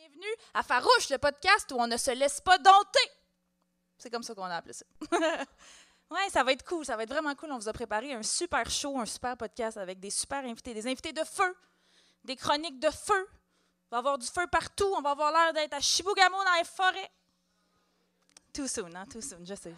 bienvenue à Farouche, le podcast où on ne se laisse pas dompter. C'est comme ça qu'on a appelé ça. Ouais, ça va être cool, ça va être vraiment cool. On vous a préparé un super show, un super podcast avec des super invités, des invités de feu, des chroniques de feu. Il va y avoir du feu partout, on va avoir l'air d'être à Chibougamau dans les forêts. Too soon, hein? Too soon, je sais.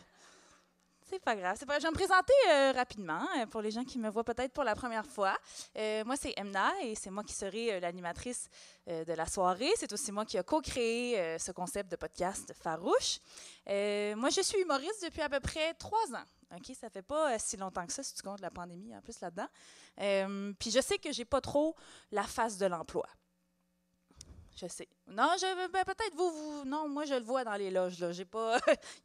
C'est pas grave. Je vais me présenter rapidement pour les gens qui me voient peut-être pour la première fois. Moi, c'est Emna et c'est moi qui serai l'animatrice de la soirée. C'est aussi moi qui ai co-créé ce concept de podcast farouche. Moi, je suis humoriste depuis à peu près 3 ans. OK, ça fait pas si longtemps que ça, si tu comptes la pandémie en plus là-dedans. Puis je sais que j'ai pas trop la face de l'emploi. Je sais. Non, peut-être vous. Non, moi, je le vois dans les loges. Il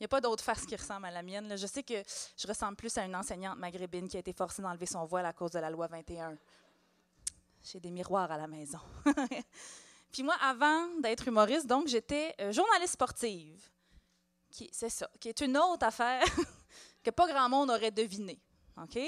n'y a pas d'autre face qui ressemble à la mienne. Là. Je sais que je ressemble plus à une enseignante maghrébine qui a été forcée d'enlever son voile à cause de la loi 21. J'ai des miroirs à la maison. Puis moi, avant d'être humoriste, donc, j'étais journaliste sportive. C'est ça, qui est une autre affaire que pas grand monde aurait deviné. OK?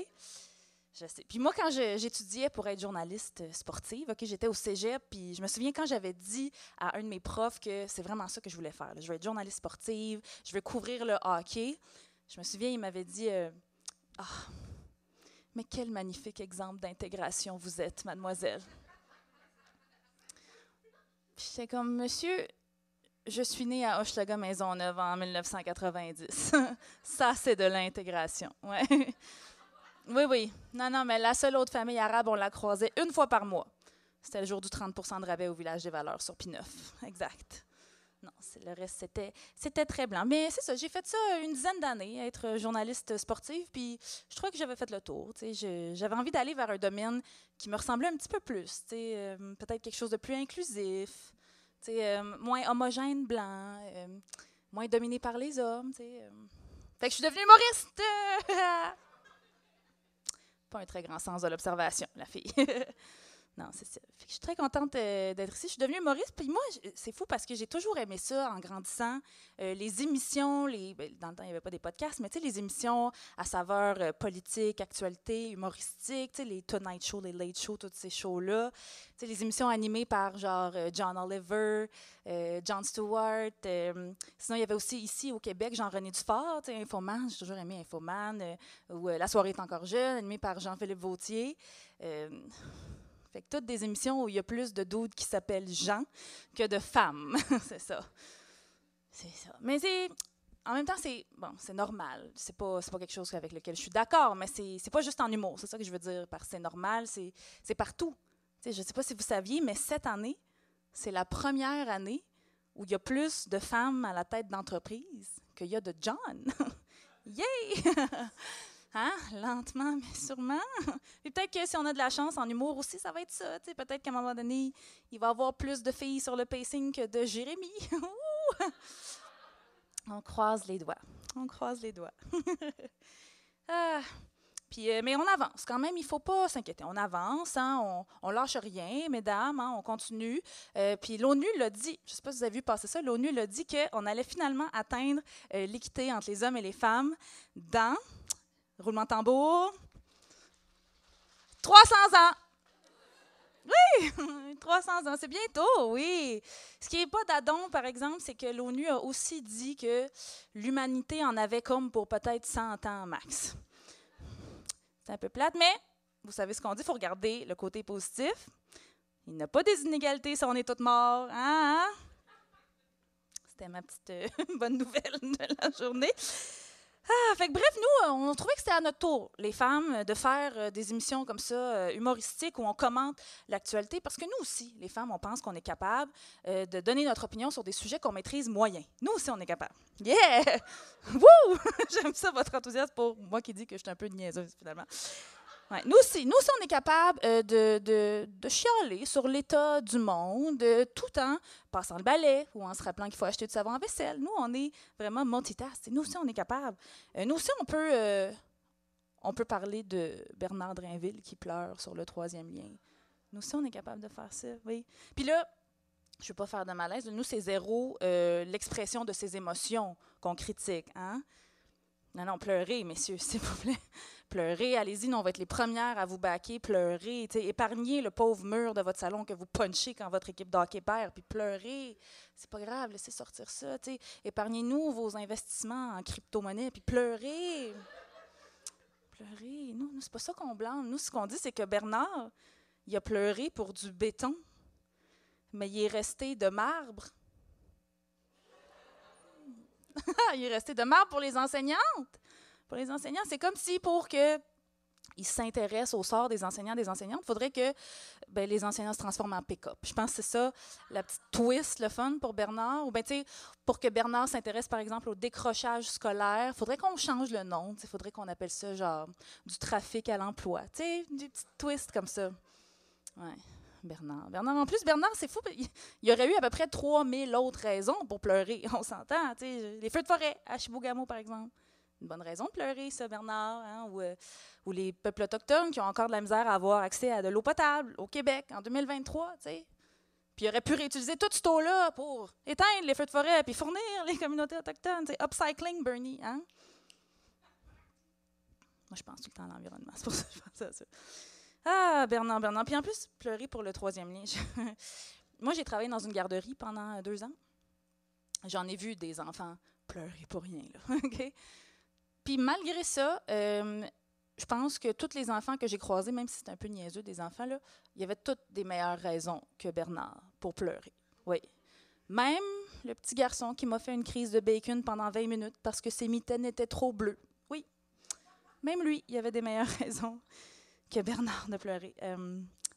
Je sais. Puis moi, quand j'étudiais pour être journaliste sportive, OK, j'étais au cégep, puis je me souviens quand j'avais dit à un de mes profs que c'est vraiment ça que je voulais faire. Là. Je veux être journaliste sportive, je veux couvrir le hockey. Je me souviens, il m'avait dit « Ah, mais quel magnifique exemple d'intégration vous êtes, mademoiselle. » Puis j'étais comme « Monsieur, je suis née à Hochelaga-Maisonneuve en 1990. Ça, c'est de l'intégration. » Ouais. Oui. Non, mais la seule autre famille arabe, on la croisait une fois par mois. C'était le jour du 30 % de rabais au Village des Valeurs sur P9. Exact. Non, le reste, c'était très blanc. Mais c'est ça, j'ai fait ça une dizaine d'années, être journaliste sportive, puis je trouvais que j'avais fait le tour. J'avais envie d'aller vers un domaine qui me ressemblait un petit peu plus. Peut-être quelque chose de plus inclusif, moins homogène, blanc, moins dominé par les hommes. Fait que je suis devenue humoriste! Pas un très grand sens de l'observation, la fille. Non, c'est ça. Fait que je suis très contente d'être ici. Je suis devenue humoriste. Puis moi, c'est fou parce que j'ai toujours aimé ça en grandissant. Les émissions, dans le temps, il n'y avait pas des podcasts, mais les émissions à saveur politique, actualité, humoristique, les Tonight Show, les Late Show, tous ces shows-là. Les émissions animées par genre John Oliver, Jon Stewart. Sinon, il y avait aussi ici au Québec Jean-René Dufort, Infoman. J'ai toujours aimé Infoman. Ou La soirée est encore jeune, animée par Jean-Philippe Vautier. Fait que toutes des émissions où il y a plus de dudes qui s'appellent Jean que de femmes. C'est ça. C'est ça. Mais en même temps, c'est normal. C'est pas quelque chose avec lequel je suis d'accord, mais c'est pas juste en humour. C'est ça que je veux dire par c'est normal. C'est partout. Je ne sais pas si vous saviez, mais cette année, c'est la première année où il y a plus de femmes à la tête d'entreprise qu'il y a de John. Yay! Hein? Lentement, mais sûrement. Et peut-être que si on a de la chance en humour aussi, ça va être ça. Peut-être qu'à un moment donné, il va y avoir plus de filles sur le pacing que de Jérémy. On croise les doigts. On croise les doigts. Mais on avance quand même, il ne faut pas s'inquiéter. On avance, hein, on lâche rien, mesdames, hein, on continue. Puis l'ONU l'a dit, je ne sais pas si vous avez vu passer ça, l'ONU l'a dit qu'on allait finalement atteindre l'équité entre les hommes et les femmes dans... Roulement de tambour. 300 ans. Oui, 300 ans, c'est bientôt, oui. Ce qui n'est pas d'adon, par exemple, c'est que l'ONU a aussi dit que l'humanité en avait comme pour peut-être 100 ans max. C'est un peu plate, mais vous savez ce qu'on dit, il faut regarder le côté positif. Il n'y a pas des inégalités si on est tous morts. Hein? C'était ma petite bonne nouvelle de la journée. Fait que bref, nous, on trouvait que c'était à notre tour, les femmes, de faire des émissions comme ça, humoristiques, où on commente l'actualité, parce que nous aussi, les femmes, on pense qu'on est capable de donner notre opinion sur des sujets qu'on maîtrise moyen. Nous aussi, on est capable. Yeah! Wouh! J'aime ça, votre enthousiasme pour moi qui dis que je suis un peu niaiseuse, finalement. Ouais, nous aussi, on est capable de chialer sur l'état du monde tout en passant le balai ou en se rappelant qu'il faut acheter du savon à vaisselle. Nous, on est vraiment multitask. Nous aussi, on est capable. Nous aussi, on peut parler de Bernard Drinville qui pleure sur le 3e lien. Nous aussi, on est capable de faire ça, oui. Puis là, je ne veux pas faire de malaise. Nous, c'est zéro l'expression de ses émotions qu'on critique, hein? Non, pleurez, messieurs, s'il vous plaît. Pleurez, allez-y, nous, on va être les premières à vous backer. Pleurez, épargnez le pauvre mur de votre salon que vous punchez quand votre équipe de hockey perd, puis pleurez. C'est pas grave, laissez sortir ça. Épargnez-nous vos investissements en crypto-monnaie, puis pleurez. Pleurer. Nous c'est pas ça qu'on blâme. Nous, ce qu'on dit, c'est que Bernard, il a pleuré pour du béton, mais il est resté de marbre. Il est resté de marbre pour les enseignantes. Pour les enseignants, c'est comme si pour qu'ils s'intéressent au sort des enseignants, des enseignantes, il faudrait que les enseignants se transforment en pick-up. Je pense que c'est ça, la petite twist, le fun pour Bernard. Ou pour que Bernard s'intéresse, par exemple, au décrochage scolaire, il faudrait qu'on change le nom. Il faudrait qu'on appelle ça genre du trafic à l'emploi. Des petites twists comme ça. Ouais. Bernard, en plus, Bernard, c'est fou. Il y aurait eu à peu près 3000 autres raisons pour pleurer. On s'entend. Les feux de forêt à Chibougamau, par exemple. Une bonne raison de pleurer, ça, Bernard. Hein? Ou les peuples autochtones qui ont encore de la misère à avoir accès à de l'eau potable au Québec en 2023. Puis il aurait pu réutiliser tout ce eau-là pour éteindre les feux de forêt et fournir les communautés autochtones. Upcycling, Bernie. Hein? Moi, je pense tout le temps à l'environnement. C'est pour ça que je pense à ça. Ah, Bernard. Puis en plus, pleurer pour le troisième lien. Moi, j'ai travaillé dans une garderie pendant 2 ans. J'en ai vu des enfants pleurer pour rien. Là. Okay? Puis malgré ça, je pense que tous les enfants que j'ai croisés, même si c'est un peu niaiseux des enfants, là, il y avait toutes des meilleures raisons que Bernard pour pleurer. Oui. Même le petit garçon qui m'a fait une crise de bacon pendant 20 minutes parce que ses mitaines étaient trop bleues. Oui. Même lui, il y avait des meilleures raisons que Bernard de pleurer.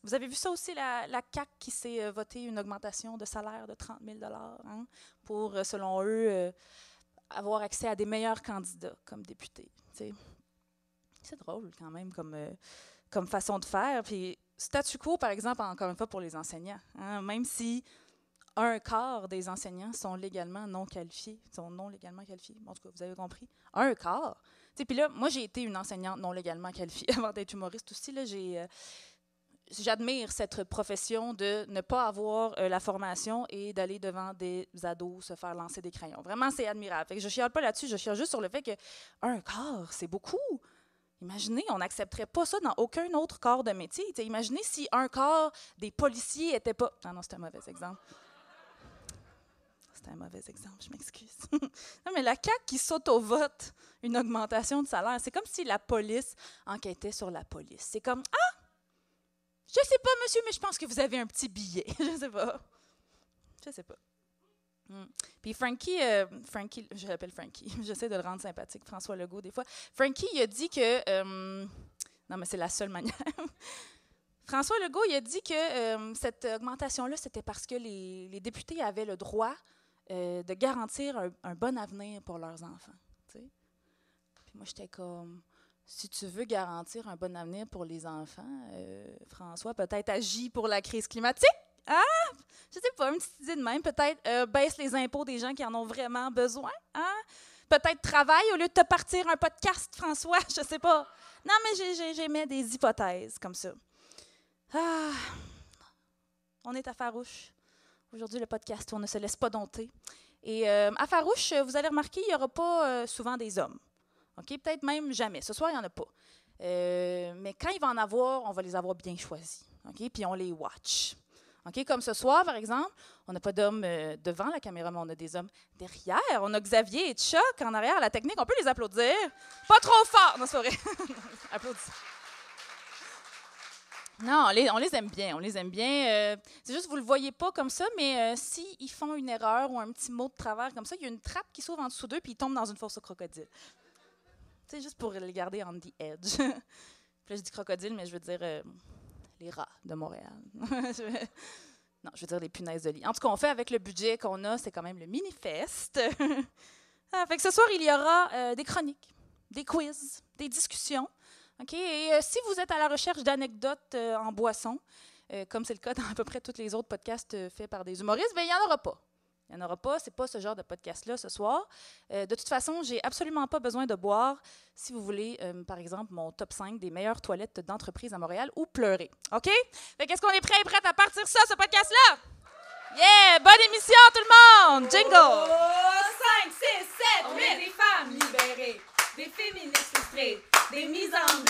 Vous avez vu ça aussi, la CAQ qui s'est votée une augmentation de salaire de 30 000 hein, pour, selon eux, avoir accès à des meilleurs candidats comme députés. T'sais. C'est drôle quand même comme façon de faire. Puis statu quo, par exemple, encore une fois, pour les enseignants. Hein, même si 1/4 des enseignants sont légalement non qualifiés, En tout cas, vous avez compris. 1/4. Puis là, moi, j'ai été une enseignante non légalement qualifiée avant d'être humoriste aussi. Là, j'admire cette profession de ne pas avoir la formation et d'aller devant des ados se faire lancer des crayons. Vraiment, c'est admirable. Fait que je ne chiale pas là-dessus, je chiale juste sur le fait que 1/4, c'est beaucoup. Imaginez, on n'accepterait pas ça dans aucun autre corps de métier. T'sais, imaginez si 1/4 des policiers n'étaient pas... Non, c'est un mauvais exemple. C'est un mauvais exemple, je m'excuse. Non, mais la CAQ qui s'auto-vote une augmentation de salaire, c'est comme si la police enquêtait sur la police. C'est comme, je sais pas, monsieur, mais je pense que vous avez un petit billet. Je sais pas. Puis Frankie, je l'appelle Frankie, j'essaie de le rendre sympathique, François Legault, des fois. Frankie, il a dit que... non, mais c'est la seule manière. François Legault, il a dit que cette augmentation-là, c'était parce que les députés avaient le droit de garantir un bon avenir pour leurs enfants. T'sais. Puis moi, j'étais comme... Si tu veux garantir un bon avenir pour les enfants, François, peut-être agis pour la crise climatique. Ah! Je sais pas, une petite idée de même. Peut-être baisse les impôts des gens qui en ont vraiment besoin. Hein? Peut-être travaille au lieu de te partir un podcast, François. Je sais pas. Non, mais j'émets des hypothèses comme ça. Ah! On est à Farouche. Aujourd'hui, le podcast où on ne se laisse pas dompter. Et à Farouche, vous allez remarquer, il n'y aura pas souvent des hommes. Okay? Peut-être même jamais. Ce soir, il n'y en a pas. Mais quand il va en avoir, on va les avoir bien choisis. Okay? Puis on les watch. Okay? Comme ce soir, par exemple, on n'a pas d'hommes devant la caméra, mais on a des hommes derrière. On a Xavier et Chuck en arrière à la technique. On peut les applaudir. Pas trop fort. Non, c'est vrai. Applaudissez. Non, on les aime bien. C'est juste que vous ne le voyez pas comme ça, mais s'ils font une erreur ou un petit mot de travers comme ça, il y a une trappe qui s'ouvre en dessous d'eux puis ils tombent dans une fosse au crocodile. C'est juste pour les garder on the edge. Puis là, je dis crocodile, mais je veux dire les rats de Montréal. Non, je veux dire les punaises de lit. En tout cas, on fait avec le budget qu'on a, c'est quand même le mini-fest. Fait que ce soir, il y aura des chroniques, des quiz, des discussions. Okay? Et si vous êtes à la recherche d'anecdotes en boisson, comme c'est le cas dans à peu près tous les autres podcasts faits par des humoristes, bien, il n'y en aura pas. Il n'y en aura pas, ce n'est pas ce genre de podcast-là ce soir. De toute façon, je n'ai absolument pas besoin de boire si vous voulez, par exemple, mon top 5 des meilleures toilettes d'entreprise à Montréal ou pleurer. OK? Fait qu'est-ce qu'on est prêt et prête à partir ça, ce podcast-là? Yeah! Bonne émission, tout le monde! Jingle! 5, 6, 7, 8! On est des femmes libérées, des féministes frustrées, des mises en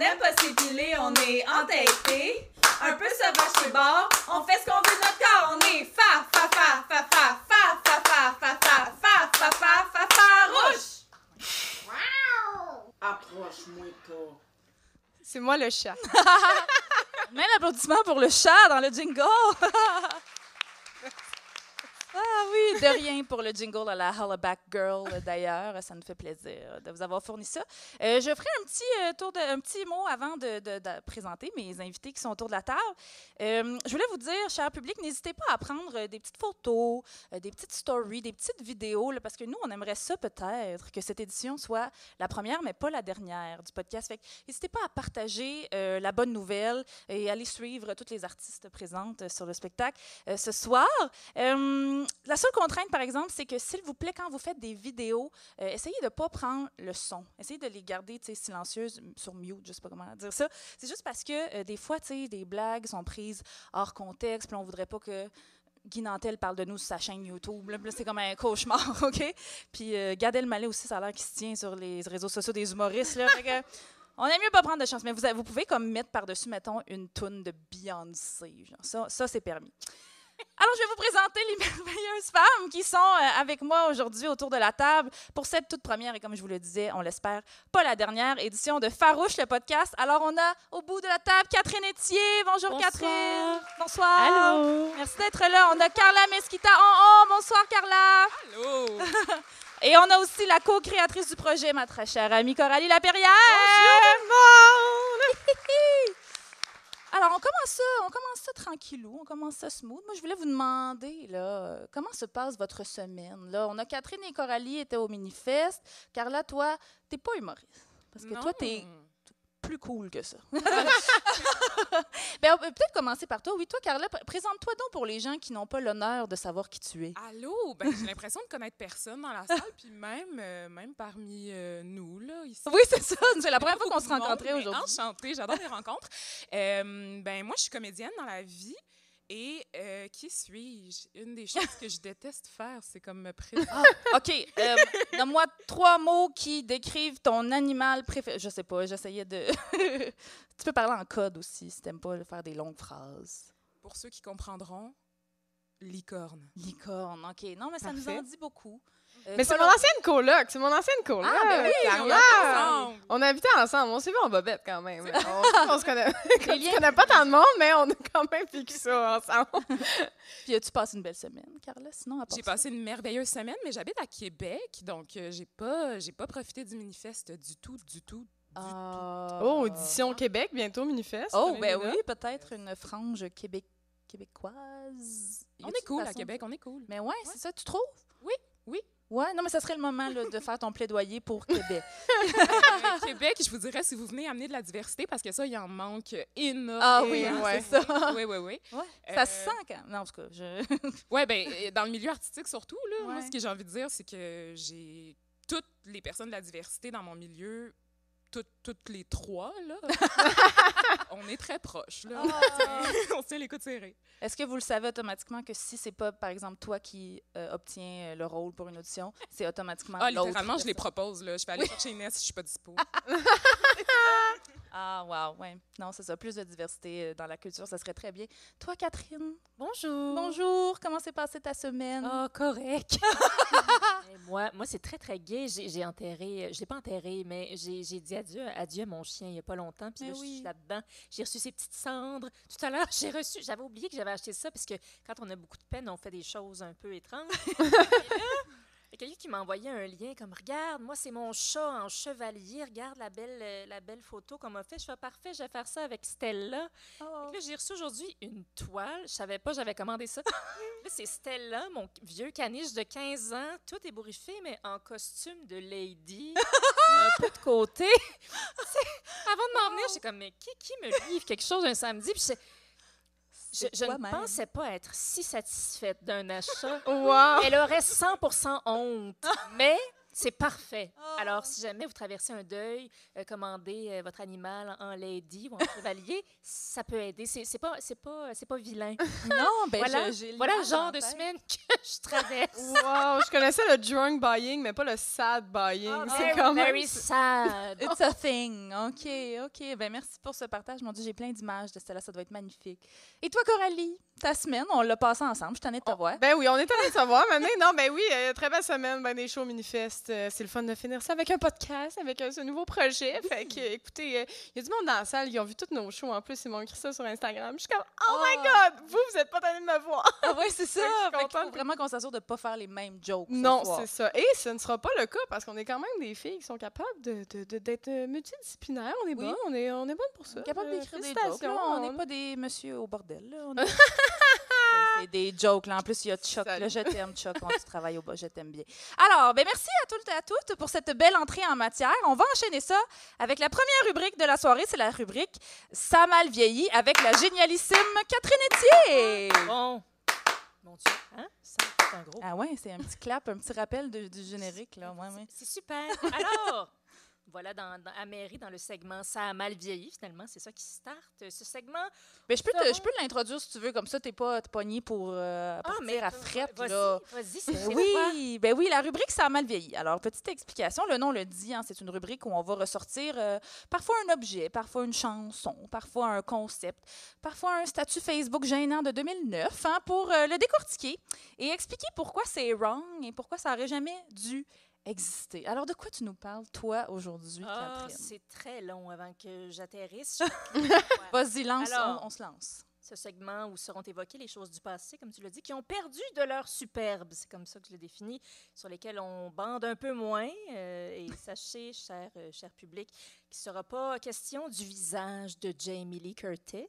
n'aime pas s'épiler, on est entêté. Un peu sauvage chez bord, on fait ce qu'on veut de notre corps. On est farouche. Approche-moi pas. C'est moi le chat. Même l'applaudissement pour le chat dans le jingle. Ah oui, de rien pour le jingle à la Hollaback Girl, d'ailleurs. Ça nous fait plaisir de vous avoir fourni ça. Je ferai un petit mot avant de présenter mes invités qui sont autour de la table. Je voulais vous dire, cher public, n'hésitez pas à prendre des petites photos, des petites stories, des petites vidéos, là, parce que nous, on aimerait ça peut-être, que cette édition soit la première, mais pas la dernière du podcast. Fait que n'hésitez pas à partager la bonne nouvelle et aller suivre toutes les artistes présentes sur le spectacle ce soir. La seule contrainte, par exemple, c'est que, s'il vous plaît, quand vous faites des vidéos, essayez de ne pas prendre le son. Essayez de les garder silencieuses, sur mute, je ne sais pas comment dire ça. C'est juste parce que, des fois, des blagues sont prises hors contexte, puis on ne voudrait pas que Guy Nantel parle de nous sur sa chaîne YouTube. Là, c'est comme un cauchemar, OK? Puis Gad Elmaleh aussi, ça a l'air qu'il se tient sur les réseaux sociaux des humoristes. Là, fait que, on aime mieux pas prendre de chance, mais vous pouvez comme mettre par-dessus, mettons, une toune de Beyoncé. Genre. Ça, c'est permis. Alors, je vais vous présenter les merveilleuses femmes qui sont avec moi aujourd'hui autour de la table pour cette toute première et, comme je vous le disais, on l'espère, pas la dernière édition de Farouche, le podcast. Alors, on a au bout de la table Catherine Etier. Bonjour, Bonsoir. Catherine. Bonsoir. Allô. Merci d'être là. On a Carla Mesquita en haut. Bonsoir, Carla. Allô. Et on a aussi la co-créatrice du projet, ma très chère amie Coralie Laperrière. Bonjour tout Alors, on commence ça tranquillou, on commence ça smooth. Moi, je voulais vous demander, là, comment se passe votre semaine? Là, on a Catherine et Coralie étaient au Minifest. Carla, toi, t'es pas humoriste. Parce que toi, t'es plus cool que ça. Ben, on peut peut-être commencer par toi. Oui, toi, Carla, présente-toi donc pour les gens qui n'ont pas l'honneur de savoir qui tu es. Allô? Ben, j'ai l'impression de connaître personne dans la salle, puis même parmi nous, là, ici. Oui, c'est ça. C'est la première fois qu'on se Beaucoup de rencontrait monde, mais aujourd'hui. Enchantée, j'adore les rencontres. Ben, moi, je suis comédienne dans la vie. Et qui suis-je? Une des choses que je déteste faire, c'est comme me présenter. OK. Donne-moi 3 mots qui décrivent ton animal préféré. Je sais pas, j'essayais de... Tu peux parler en code aussi, si t'aimes pas faire des longues phrases. Pour ceux qui comprendront, licorne. Licorne, OK. Non, mais ça nous Parfait. en dit beaucoup. Mais c'est mon ancienne coloc, c'est mon ancienne coloc. Ah, ben oui, Carla. ensemble. On habitait ensemble, on s'est vu en bobette quand même. On se connaît, Les liens- on connaît pas tant de monde, mais on a quand même vécu ça ensemble. Puis as-tu passé une belle semaine, Carla, sinon, à part J'ai ça? passé une merveilleuse semaine, mais j'habite à Québec, donc j'ai pas profité du Minifest du tout. Oh, Audition Québec, bientôt, Minifest. Oh, Prenez ben des oui, notes. peut-être une frange québécoise. Y On a-t-il est cool une à façon? Québec, on est cool. Mais ouais, c'est ça, tu trouves? Oui, oui. Ouais, non, mais ça serait le moment là, de faire ton plaidoyer pour Québec. Québec, je vous dirais, si vous venez amener de la diversité, parce que ça, il en manque énormément. Ah oui, ouais. c'est ça. Oui. Ouais, ça se sent quand même. Non, en tout cas, Oui, bien, dans le milieu artistique surtout, là, moi, Ouais. ce que j'ai envie de dire, c'est que j'ai toutes les personnes de la diversité dans mon milieu, toutes les 3, là. On est très proches, là. On se tient les coudes serrés. Est-ce que vous le savez automatiquement que si c'est pas, par exemple, toi qui obtiens le rôle pour une audition, c'est automatiquement Ah, l'autre littéralement, je les personne? propose, là. Je vais aller chercher Inès si je suis pas dispo. Ah, wow, ouais. Non, c'est ça. Plus de diversité dans la culture, ça serait très bien. Toi, Catherine? Bonjour. Bonjour. Comment s'est passée ta semaine? Oh, correct. Et moi, c'est très, très gai. J'ai enterré, je l'ai pas enterré, mais j'ai dit adieu à mon chien il y a pas longtemps. Puis Mais là, je oui. suis là-dedans. J'ai reçu ses petites cendres. Tout à l'heure, j'avais oublié que j'avais acheté ça parce que quand on a beaucoup de peine, on fait des choses un peu étranges. Et là, il y a quelqu'un qui m'a envoyé un lien comme « Regarde, moi, c'est mon chat en chevalier. Regarde la belle photo qu'on m'a fait. » Je fais « Parfait, je vais faire ça avec Stella. » Oh. Là, j'ai reçu aujourd'hui une toile. Je savais pas, j'avais commandé ça. Là, c'est Stella, mon vieux caniche de 15 ans, tout ébouriffé, mais en costume de lady, un peu de côté. Avant de m'en venir, j'étais comme, mais qui me livre quelque chose un samedi? Puis je ne toi-même. pensais pas être si satisfaite d'un achat. Wow! Elle aurait 100% honte. Mais C'est parfait. Oh. Alors, si jamais vous traversez un deuil, commandez votre animal en lady ou en chevalier, ça peut aider. C'est pas vilain. Non, ben Voilà, j'ai voilà le l'image genre en de tête. semaine que je traverse. Wow, je connaissais le drunk buying, mais pas le sad buying. C'est Very, quand même... very sad. It's a thing. OK. Ben merci pour ce partage. Mon Dieu, j'ai plein d'images de celle-là. Ça doit être magnifique. Et toi, Coralie, ta semaine, on l'a passée ensemble. Je t'en ai de te voir. Ben oui, on est allé de savoir. Maintenant, non, ben oui, très belle semaine, ben des shows Minifest. C'est le fun de finir ça avec un podcast, avec ce nouveau projet. Fait que, écoutez, il y a du monde dans la salle, ils ont vu tous nos shows. En plus, ils m'ont écrit ça sur Instagram. Je suis comme, oh my God, vous êtes pas allés de me voir. Ah oui, c'est ça. Fait que je suis Fait qu'il contente. faut vraiment qu'on s'assure de ne pas faire les mêmes jokes. ce Non, soir. c'est ça. Et ce ne sera pas le cas parce qu'on est quand même des filles qui sont capables d'être multidisciplinaires. On est Oui. bonnes, on est bonnes pour ça. On est capable d'écrire des jokes. félicitations, Là. On n'est pas des monsieur au bordel. Là. On est- c'est des jokes. Là. En plus, il y a Chuck. Salut. Là, je t'aime, Chuck. On tu travailles au bas. Je t'aime bien. Alors, ben merci à toutes et à toutes pour cette belle entrée en matière. On va enchaîner ça avec la première rubrique de la soirée. C'est la rubrique Ça a mal vieilli avec la génialissime Catherine Etier. Bon. Mon Dieu, hein? Ça, c'est un gros. Ah ouais, c'est un petit clap, un petit rappel du générique. Là. Ouais, ouais. C'est super. Alors, voilà, à Mairie, dans le segment Ça a mal vieilli, finalement, c'est ça qui starte. Ce segment. Ben, je peux l'introduire si tu veux, comme ça, t'es pas pogné pour partir à frette. Là. Vas-y, c'est Ben toi. oui, la rubrique Ça a mal vieilli. Alors, petite explication, le nom le dit, hein, c'est une rubrique où on va ressortir parfois un objet, parfois une chanson, parfois un concept, parfois un statut Facebook gênant de 2009 hein, pour le décortiquer et expliquer pourquoi c'est wrong et pourquoi ça n'aurait jamais dû exister. Alors, de quoi tu nous parles, toi, aujourd'hui, Ah, Catherine? c'est très long avant que j'atterrisse. Vas-y, lance, Alors, on se lance. Ce segment où seront évoquées les choses du passé, comme tu l'as dit, qui ont perdu de leur superbe, c'est comme ça que je le définis, sur lesquelles on bande un peu moins. Et sachez, cher public, qu'il ne sera pas question du visage de Jamie Lee Curtis.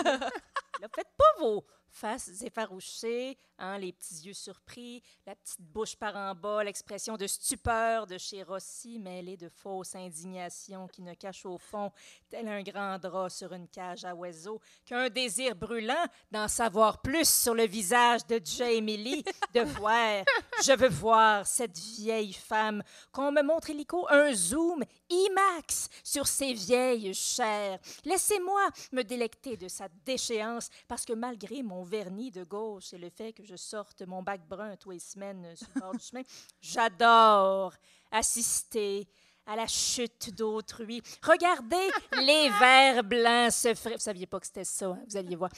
Là, faites pas vos faces effarouchées, hein, les petits yeux surpris, la petite bouche par en bas, l'expression de stupeur de chez Rossi mêlée de fausse indignation qui ne cache au fond, tel un grand drap sur une cage à oiseaux, qu'un désir brûlant d'en savoir plus sur le visage de Jamie Lee, de voir, je veux voir cette vieille femme, qu'on me montre illico un zoom IMAX sur ses vieilles chairs. Laissez-moi me délecter de sa déchéance, parce que malgré mon vernis de gauche et le fait que je sorte mon bac brun tous les semaines sur le bord du chemin, j'adore assister à la chute d'autrui. Regardez les vers blancs se frayer. Vous saviez pas que c'était ça, hein? Vous alliez voir.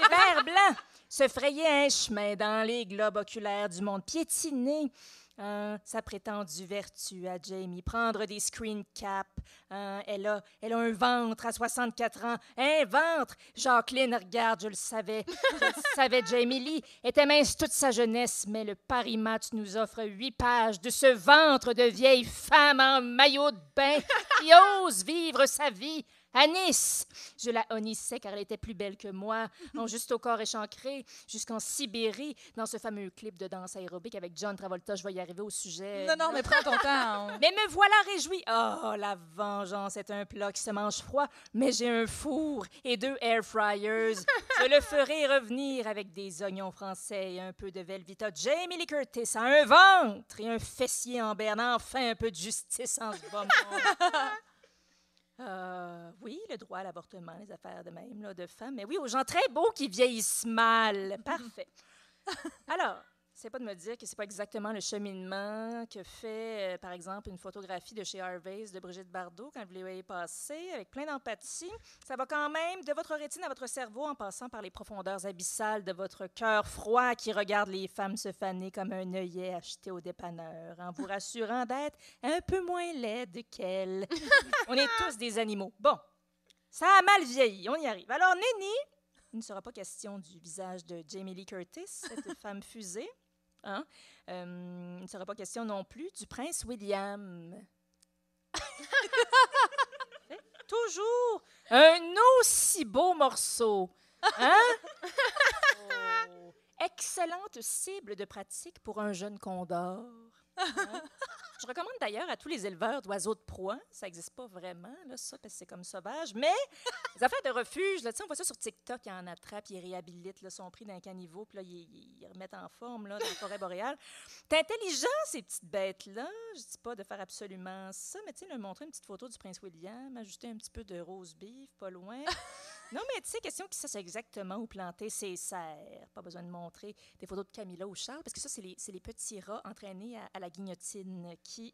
Les vers blancs se frayer un chemin dans les globes oculaires du monde, piétiner sa prétendue vertu à Jamie, prendre des screen caps. Elle a un ventre à 64 ans. Un ventre! Jacqueline, regarde, je le savais. Je le savais, Jamie Lee était mince toute sa jeunesse, mais le Paris Match nous offre 8 pages de ce ventre de vieille femme en maillot de bain qui ose vivre sa vie à Nice. Je la honnissais car elle était plus belle que moi, en juste au corps échancré, jusqu'en Sibérie, dans ce fameux clip de danse aérobique avec John Travolta. Je vais y arriver au sujet. Non, mais prends ton temps. Mais me voilà réjouie. Oh, la vengeance est un plat qui se mange froid, mais j'ai un four et 2 air fryers. Je le ferai revenir avec des oignons français et un peu de Velveeta. Jamie Lee Curtis a un ventre et un fessier en berne. Enfin, un peu de justice en ce bas monde. Oui, le droit à l'avortement, les affaires de même, là, de femmes. Mais oui, aux gens très beaux qui vieillissent mal. Parfait. Alors, c'est pas de me dire que c'est pas exactement le cheminement que fait, par exemple, une photographie de chez Harvey's de Brigitte Bardot quand vous les voyez passer, avec plein d'empathie. Ça va quand même de votre rétine à votre cerveau en passant par les profondeurs abyssales de votre cœur froid qui regarde les femmes se faner comme un œillet acheté au dépanneur, en vous rassurant d'être un peu moins laide qu'elle. On est tous des animaux. Bon, ça a mal vieilli, on y arrive. Alors, Néni, il ne sera pas question du visage de Jamie Lee Curtis, cette femme fusée. Hein? Il ne sera pas question non plus du prince William. Toujours un aussi beau morceau. Hein? Oh, excellente cible de pratique pour un jeune condor. Hein? Je recommande d'ailleurs à tous les éleveurs d'oiseaux de proie, ça n'existe pas vraiment, là, ça, parce que c'est comme sauvage, mais les affaires de refuge, là, on voit ça sur TikTok, ils en attrapent, ils réhabilitent, là, sont pris d'un caniveau, puis là, ils remettent en forme là, dans la forêt boréale. C'est intelligent, ces petites bêtes-là. Je dis pas de faire absolument ça, mais tu sais, leur montrer une petite photo du prince William, ajouter un petit peu de rose beef, pas loin. Non, mais tu sais, question qui sait exactement où planter ses serres. Pas besoin de montrer des photos de Camilla ou Charles, parce que ça, c'est les petits rats entraînés à la guillotine qui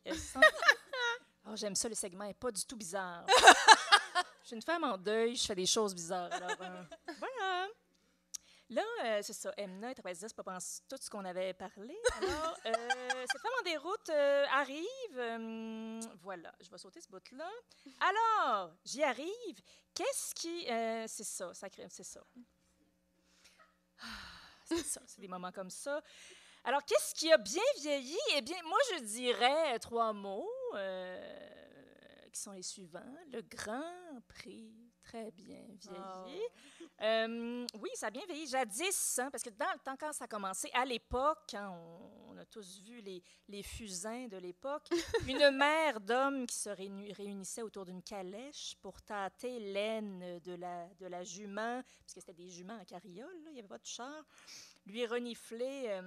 Oh, j'aime ça, le segment n'est pas du tout bizarre. Je suis une femme en deuil, je fais des choses bizarres. Alors, voilà. Là, c'est ça, Emna et 13 pas penser tout ce qu'on avait parlé. Alors, cette femme en déroute arrive. Voilà, je vais sauter ce bout-là. Alors, j'y arrive. Qu'est-ce qui... c'est ça, c'est ça. C'est ça, c'est des moments comme ça. Alors, qu'est-ce qui a bien vieilli? Eh bien, moi, je dirais 3 mots qui sont les suivants. Le Grand Prix, très bien vieilli. Oui, ça a bien vieilli jadis, hein, parce que dans le temps, quand ça a commencé, à l'époque, quand on a tous vu les fusains de l'époque, une mère d'hommes qui se réunissait autour d'une calèche pour tâter l'aine de la jument, parce que c'était des juments en carriole, là, il n'y avait pas de char, lui renifler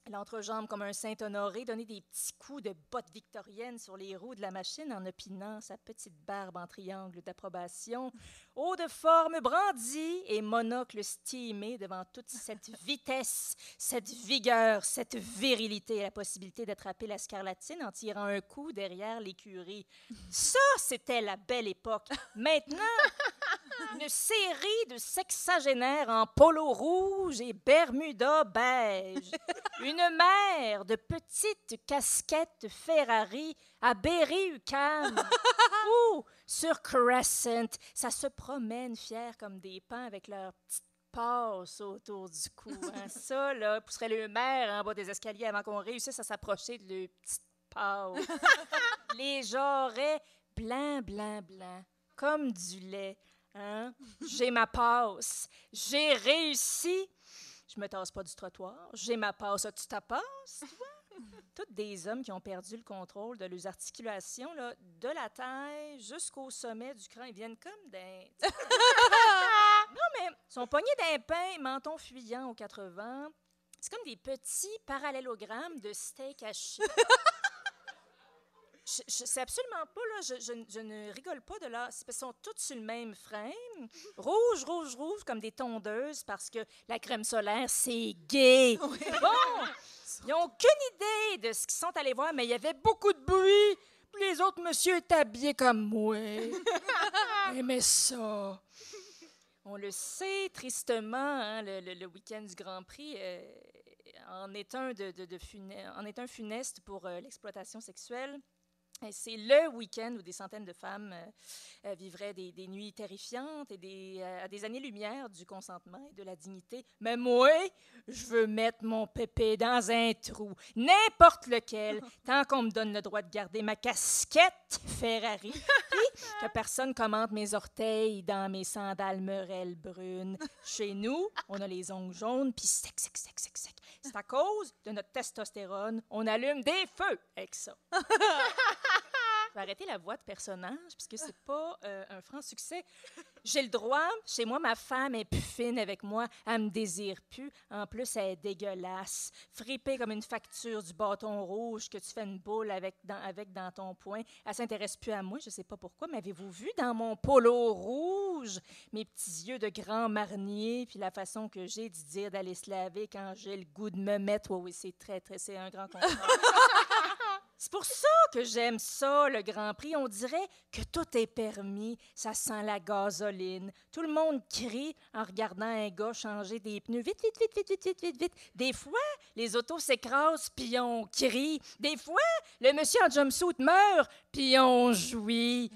l'entrejambe comme un Saint-Honoré, donner des petits coups de bottes victoriennes sur les roues de la machine en opinant sa petite barbe en triangle d'approbation, haut de forme brandi et monocle steamé devant toute cette vitesse, cette vigueur, cette virilité et la possibilité d'attraper la scarlatine en tirant un coup derrière l'écurie. Ça, c'était la belle époque. Maintenant, une série de sexagénaires en polo rouge et bermuda beige. Une mère de petites casquettes Ferrari à Berry-UQAM ou sur Crescent. Ça se promène fière comme des pans avec leurs petites passes autour du cou. Hein. Ça, là, pousserait le maire en bas des escaliers avant qu'on réussisse à s'approcher de leurs petites passes. Les jarrets blancs, blancs, blancs, comme du lait. Hein? J'ai ma passe. J'ai réussi. Je me tasse pas du trottoir. J'ai ma passe. As-tu ta passe, toi? Tous des hommes qui ont perdu le contrôle de leurs articulations, là, de la taille jusqu'au sommet du crâne. Ils viennent comme d'un... Non, mais ils sont pognés d'un pain, menton fuyant aux 80. C'est comme des petits parallélogrammes de steak haché. Je sais absolument pas, là, je ne rigole pas de là. Ils sont tous sur le même frame. Rouge, rouge, rouge, comme des tondeuses, parce que la crème solaire, c'est gay. Oui. Bon, ils n'ont aucune idée de ce qu'ils sont allés voir, mais il y avait beaucoup de bruit. Puis les autres monsieur étaient habillés comme moi. Aimaient ça. On le sait, tristement, hein, le week-end du Grand Prix en est un funeste pour l'exploitation sexuelle. Et c'est le week-end où des centaines de femmes vivraient des nuits terrifiantes et à des années-lumière du consentement et de la dignité. Mais moi, je veux mettre mon pépé dans un trou, n'importe lequel, tant qu'on me donne le droit de garder ma casquette Ferrari, puis que personne commente mes orteils dans mes sandales merelles brunes. Chez nous, on a les ongles jaunes, puis sec. C'est à cause de notre testostérone. On allume des feux avec ça. Je vais arrêter la voix de personnage, puisque c'est pas un franc succès. J'ai le droit. Chez moi, ma femme est plus fine avec moi. Elle me désire plus. En plus, elle est dégueulasse. Fripée comme une facture du bâton rouge que tu fais une boule avec dans ton poing. Elle s'intéresse plus à moi. Je sais pas pourquoi. Mais avez-vous vu dans mon polo rouge mes petits yeux de grand marnier, puis la façon que j'ai d'y dire d'aller se laver quand j'ai le goût de me mettre? Oui, c'est c'est un grand contrat. C'est pour ça que j'aime ça, le Grand Prix. On dirait que tout est permis. Ça sent la gasoline. Tout le monde crie en regardant un gars changer des pneus. Vite, vite, vite, vite, vite, vite, vite, vite. Des fois, les autos s'écrasent, puis on crie. Des fois, le monsieur en jumpsuit meurt, puis on jouit.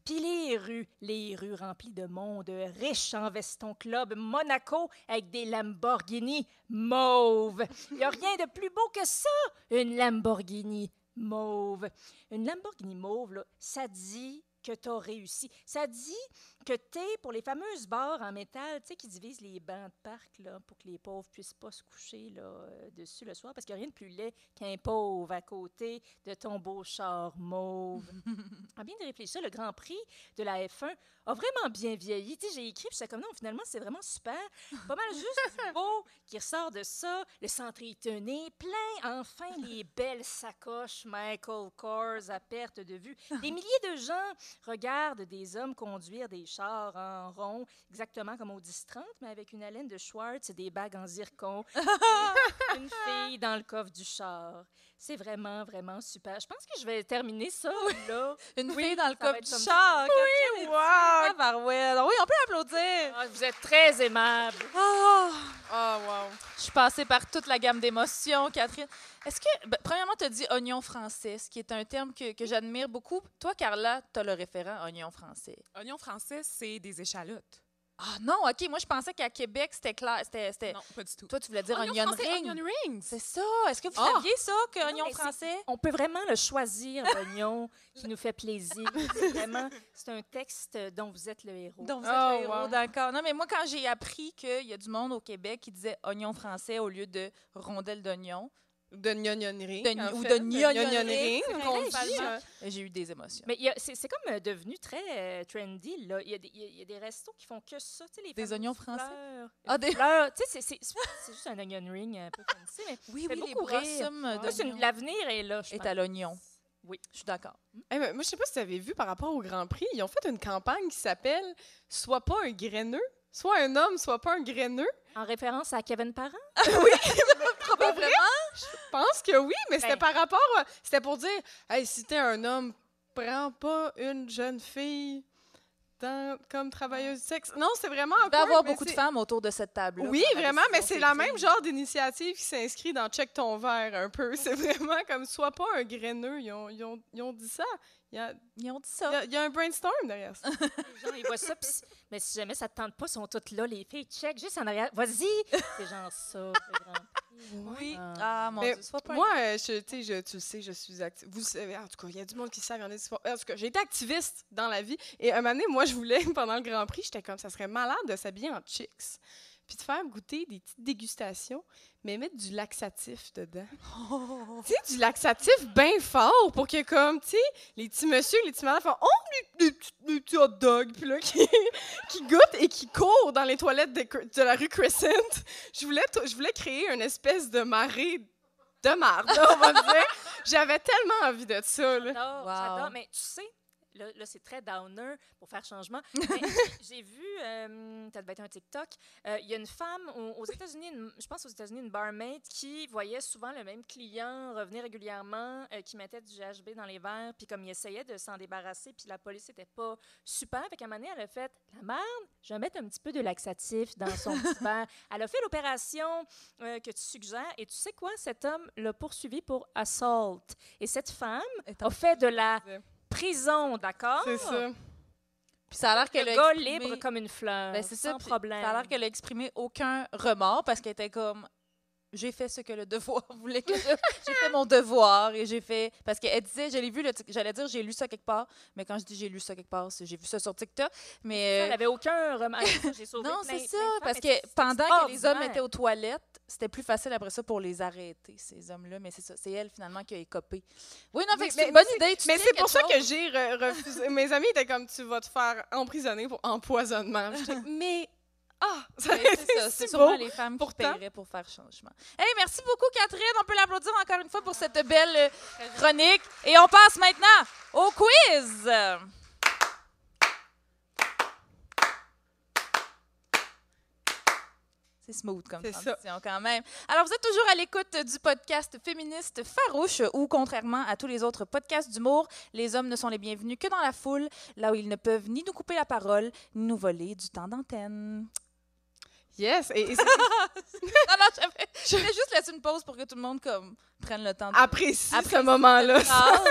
Puis les rues remplies de monde riche en veston club Monaco avec des Lamborghini mauves. Il n'y a rien de plus beau que ça, une Lamborghini mauve. Une Lamborghini mauve, là, ça dit que tu as réussi. Ça dit que t'aies pour les fameuses barres en métal, tu sais, qui divisent les bancs de parc, là, pour que les pauvres puissent pas se coucher là, dessus le soir, parce qu'il n'y a rien de plus laid qu'un pauvre à côté de ton beau char mauve. À bien y réfléchir, le Grand Prix de la F1 a vraiment bien vieilli. Tu sais, j'ai écrit, puis j'étais comme, non, finalement, c'est vraiment super. Pas mal juste du beau qui ressort de ça, le centre étonné, plein, enfin, les belles sacoches Michael Kors à perte de vue. Des milliers de gens regardent des hommes conduire des chars en rond, exactement comme au 10-30, mais avec une haleine de Schwartz et des bagues en zircon. Une fille dans le coffre du char. C'est vraiment, vraiment super. Je pense que je vais terminer ça, là. Une fille dans le ça va coffre être du comme char. Oui, wow! Tabarouette. Oui, on peut applaudir. Ah, vous êtes très aimable. Oh, Ah, wow! je suis passée par toute la gamme d'émotions, Catherine. Est-ce que, premièrement, tu as dit oignon français, ce qui est un terme que j'admire beaucoup. Toi, Carla, tu as le référent oignon français. Oignon français, c'est des échalotes. Ah non, OK, moi, je pensais qu'à Québec, c'était clair. C'était... Non, pas du tout. Toi, tu voulais dire Oignon onion français, ring. onion rings. C'est ça. Est-ce que vous Ah! saviez ça, que Non, oignon mais c'est- français? On peut vraiment le choisir, l'oignon, qui nous fait plaisir. C'est vraiment, c'est un texte dont vous êtes le héros. Donc, vous êtes Oh, le héros, wow. d'accord. Non, mais moi, quand j'ai appris qu'il y a du monde au Québec qui disait oignon français au lieu de rondelle d'oignon, De gnognonerie. Ou de gnognonerie, qu'on dit, principalement. hein. J'ai eu des émotions. Mais c'est comme devenu très trendy, là. Il y a des restos qui font que ça, tu sais, les Des fameuses oignons français? fleurs. Ah, des... Fleurs, tu sais, c'est juste un onion ring un peu fancy, mais Oui, fait oui, les beaucoup rire. brossums Moi, d'oignons l'avenir est là, je est pense. à l'oignon. Oui. Je suis d'accord. Mais moi, je sais pas si tu avais vu par rapport au Grand Prix, ils ont fait une campagne qui s'appelle « Sois pas un graineux ». Soit un homme, soit pas un graineux. En référence à Kevin Parent? Probablement. Je pense que oui, mais c'était Ben. par rapport... C'était pour dire, hey, si t'es un homme, prends pas une jeune fille comme travailleuse du sexe. Non, c'est vraiment... Il va y awkward, avoir mais beaucoup de c'est- femmes autour de cette table. Oui, vraiment, mais c'est la même genre d'initiative qui s'inscrit dans Check ton verre un peu. C'est vraiment comme, sois pas un graineux. Ils ont dit ça. Il y a, Ils ont dit ça. il y a un brainstorm derrière ça. Les gens, ils voient ça, mais si jamais ça te tente pas, ils sont toutes là, les filles, check, juste en arrière. Vas-y! C'est genre ça, le Grand Prix. Oui. Ah. Ah, mon Mais Dieu, sois pas... Moi, tu le sais, je suis activiste. Vous savez, en tout cas, il y a du monde qui le savent. Il y en a qui en tout cas, j'ai été activiste dans la vie. Et un moment donné, moi, je voulais, pendant le Grand Prix, j'étais comme, ça serait malade de s'habiller en chicks. Puis de faire goûter des petites dégustations, mais mettre du laxatif dedans. Tu sais, du laxatif bien fort pour que, comme, tu sais, les petits messieurs, les petits madames font « Oh, des petits hot dogs! » Puis là, qui goûtent et qui courent dans les toilettes de la rue Crescent. Je voulais créer une espèce de marée de marde, là, on va dire. J'avais tellement envie de ça, là. J'adore, Wow. j'adore. Mais tu sais, là c'est très downer pour faire changement. Mais j'ai vu, ça devait être un TikTok, il y a une femme aux États-Unis, je pense aux États-Unis, une barmaid qui voyait souvent le même client revenir régulièrement, qui mettait du GHB dans les verres, puis comme il essayait de s'en débarrasser, puis la police n'était pas super. Fait qu'à un moment donné, elle a fait « La merde, je vais mettre un petit peu de laxatif dans son petit verre. » Elle a fait l'opération que tu suggères, et tu sais quoi? Cet homme l'a poursuivi pour assault. Et cette femme a fait de la prison, d'accord? C'est ça. Puis ça a l'air Le qu'elle a gars exprimé... libre comme une fleur, Ben, c'est ça, sans puis problème. Ça a l'air qu'elle a exprimé aucun remords parce qu'elle était comme... J'ai fait ce que le devoir voulait que j'ai fait mon devoir et j'ai fait... Parce qu'elle disait, je l'ai vu, j'allais dire j'ai lu ça quelque part, mais quand je dis j'ai lu ça quelque part, j'ai vu ça sur TikTok, mais... Elle n'avait aucun remords. J'ai sauvé non, plein- c'est plein ça, de femmes, parce mais que c'est pendant que les hommes extraordinaire. étaient aux toilettes, c'était plus facile après ça pour les arrêter, ces hommes-là, mais c'est ça, c'est elle finalement qui a écopé. Oui, non, fait que c'est une bonne idée. Mais c'est pour ça que j'ai refusé. Mes amis étaient comme, tu vas te faire emprisonner pour empoisonnement. J'étais, mais... Ah! Ça aurait été C'est ça, si c'est beau. sûrement les femmes Pourtant. qui paieraient pour faire changement. Hey, merci beaucoup, Catherine. On peut l'applaudir encore une fois pour cette belle chronique. Et on passe maintenant au quiz. C'est smooth comme C'est transition quand même. Alors, vous êtes toujours à l'écoute du podcast féministe farouche où, contrairement à tous les autres podcasts d'humour, les hommes ne sont les bienvenus que dans la foule, là où ils ne peuvent ni nous couper la parole, ni nous voler du temps d'antenne. Yes. Non, je voulais juste laisser une pause pour que tout le monde comme prenne le temps de... Apprécie ce moment-là. Ah,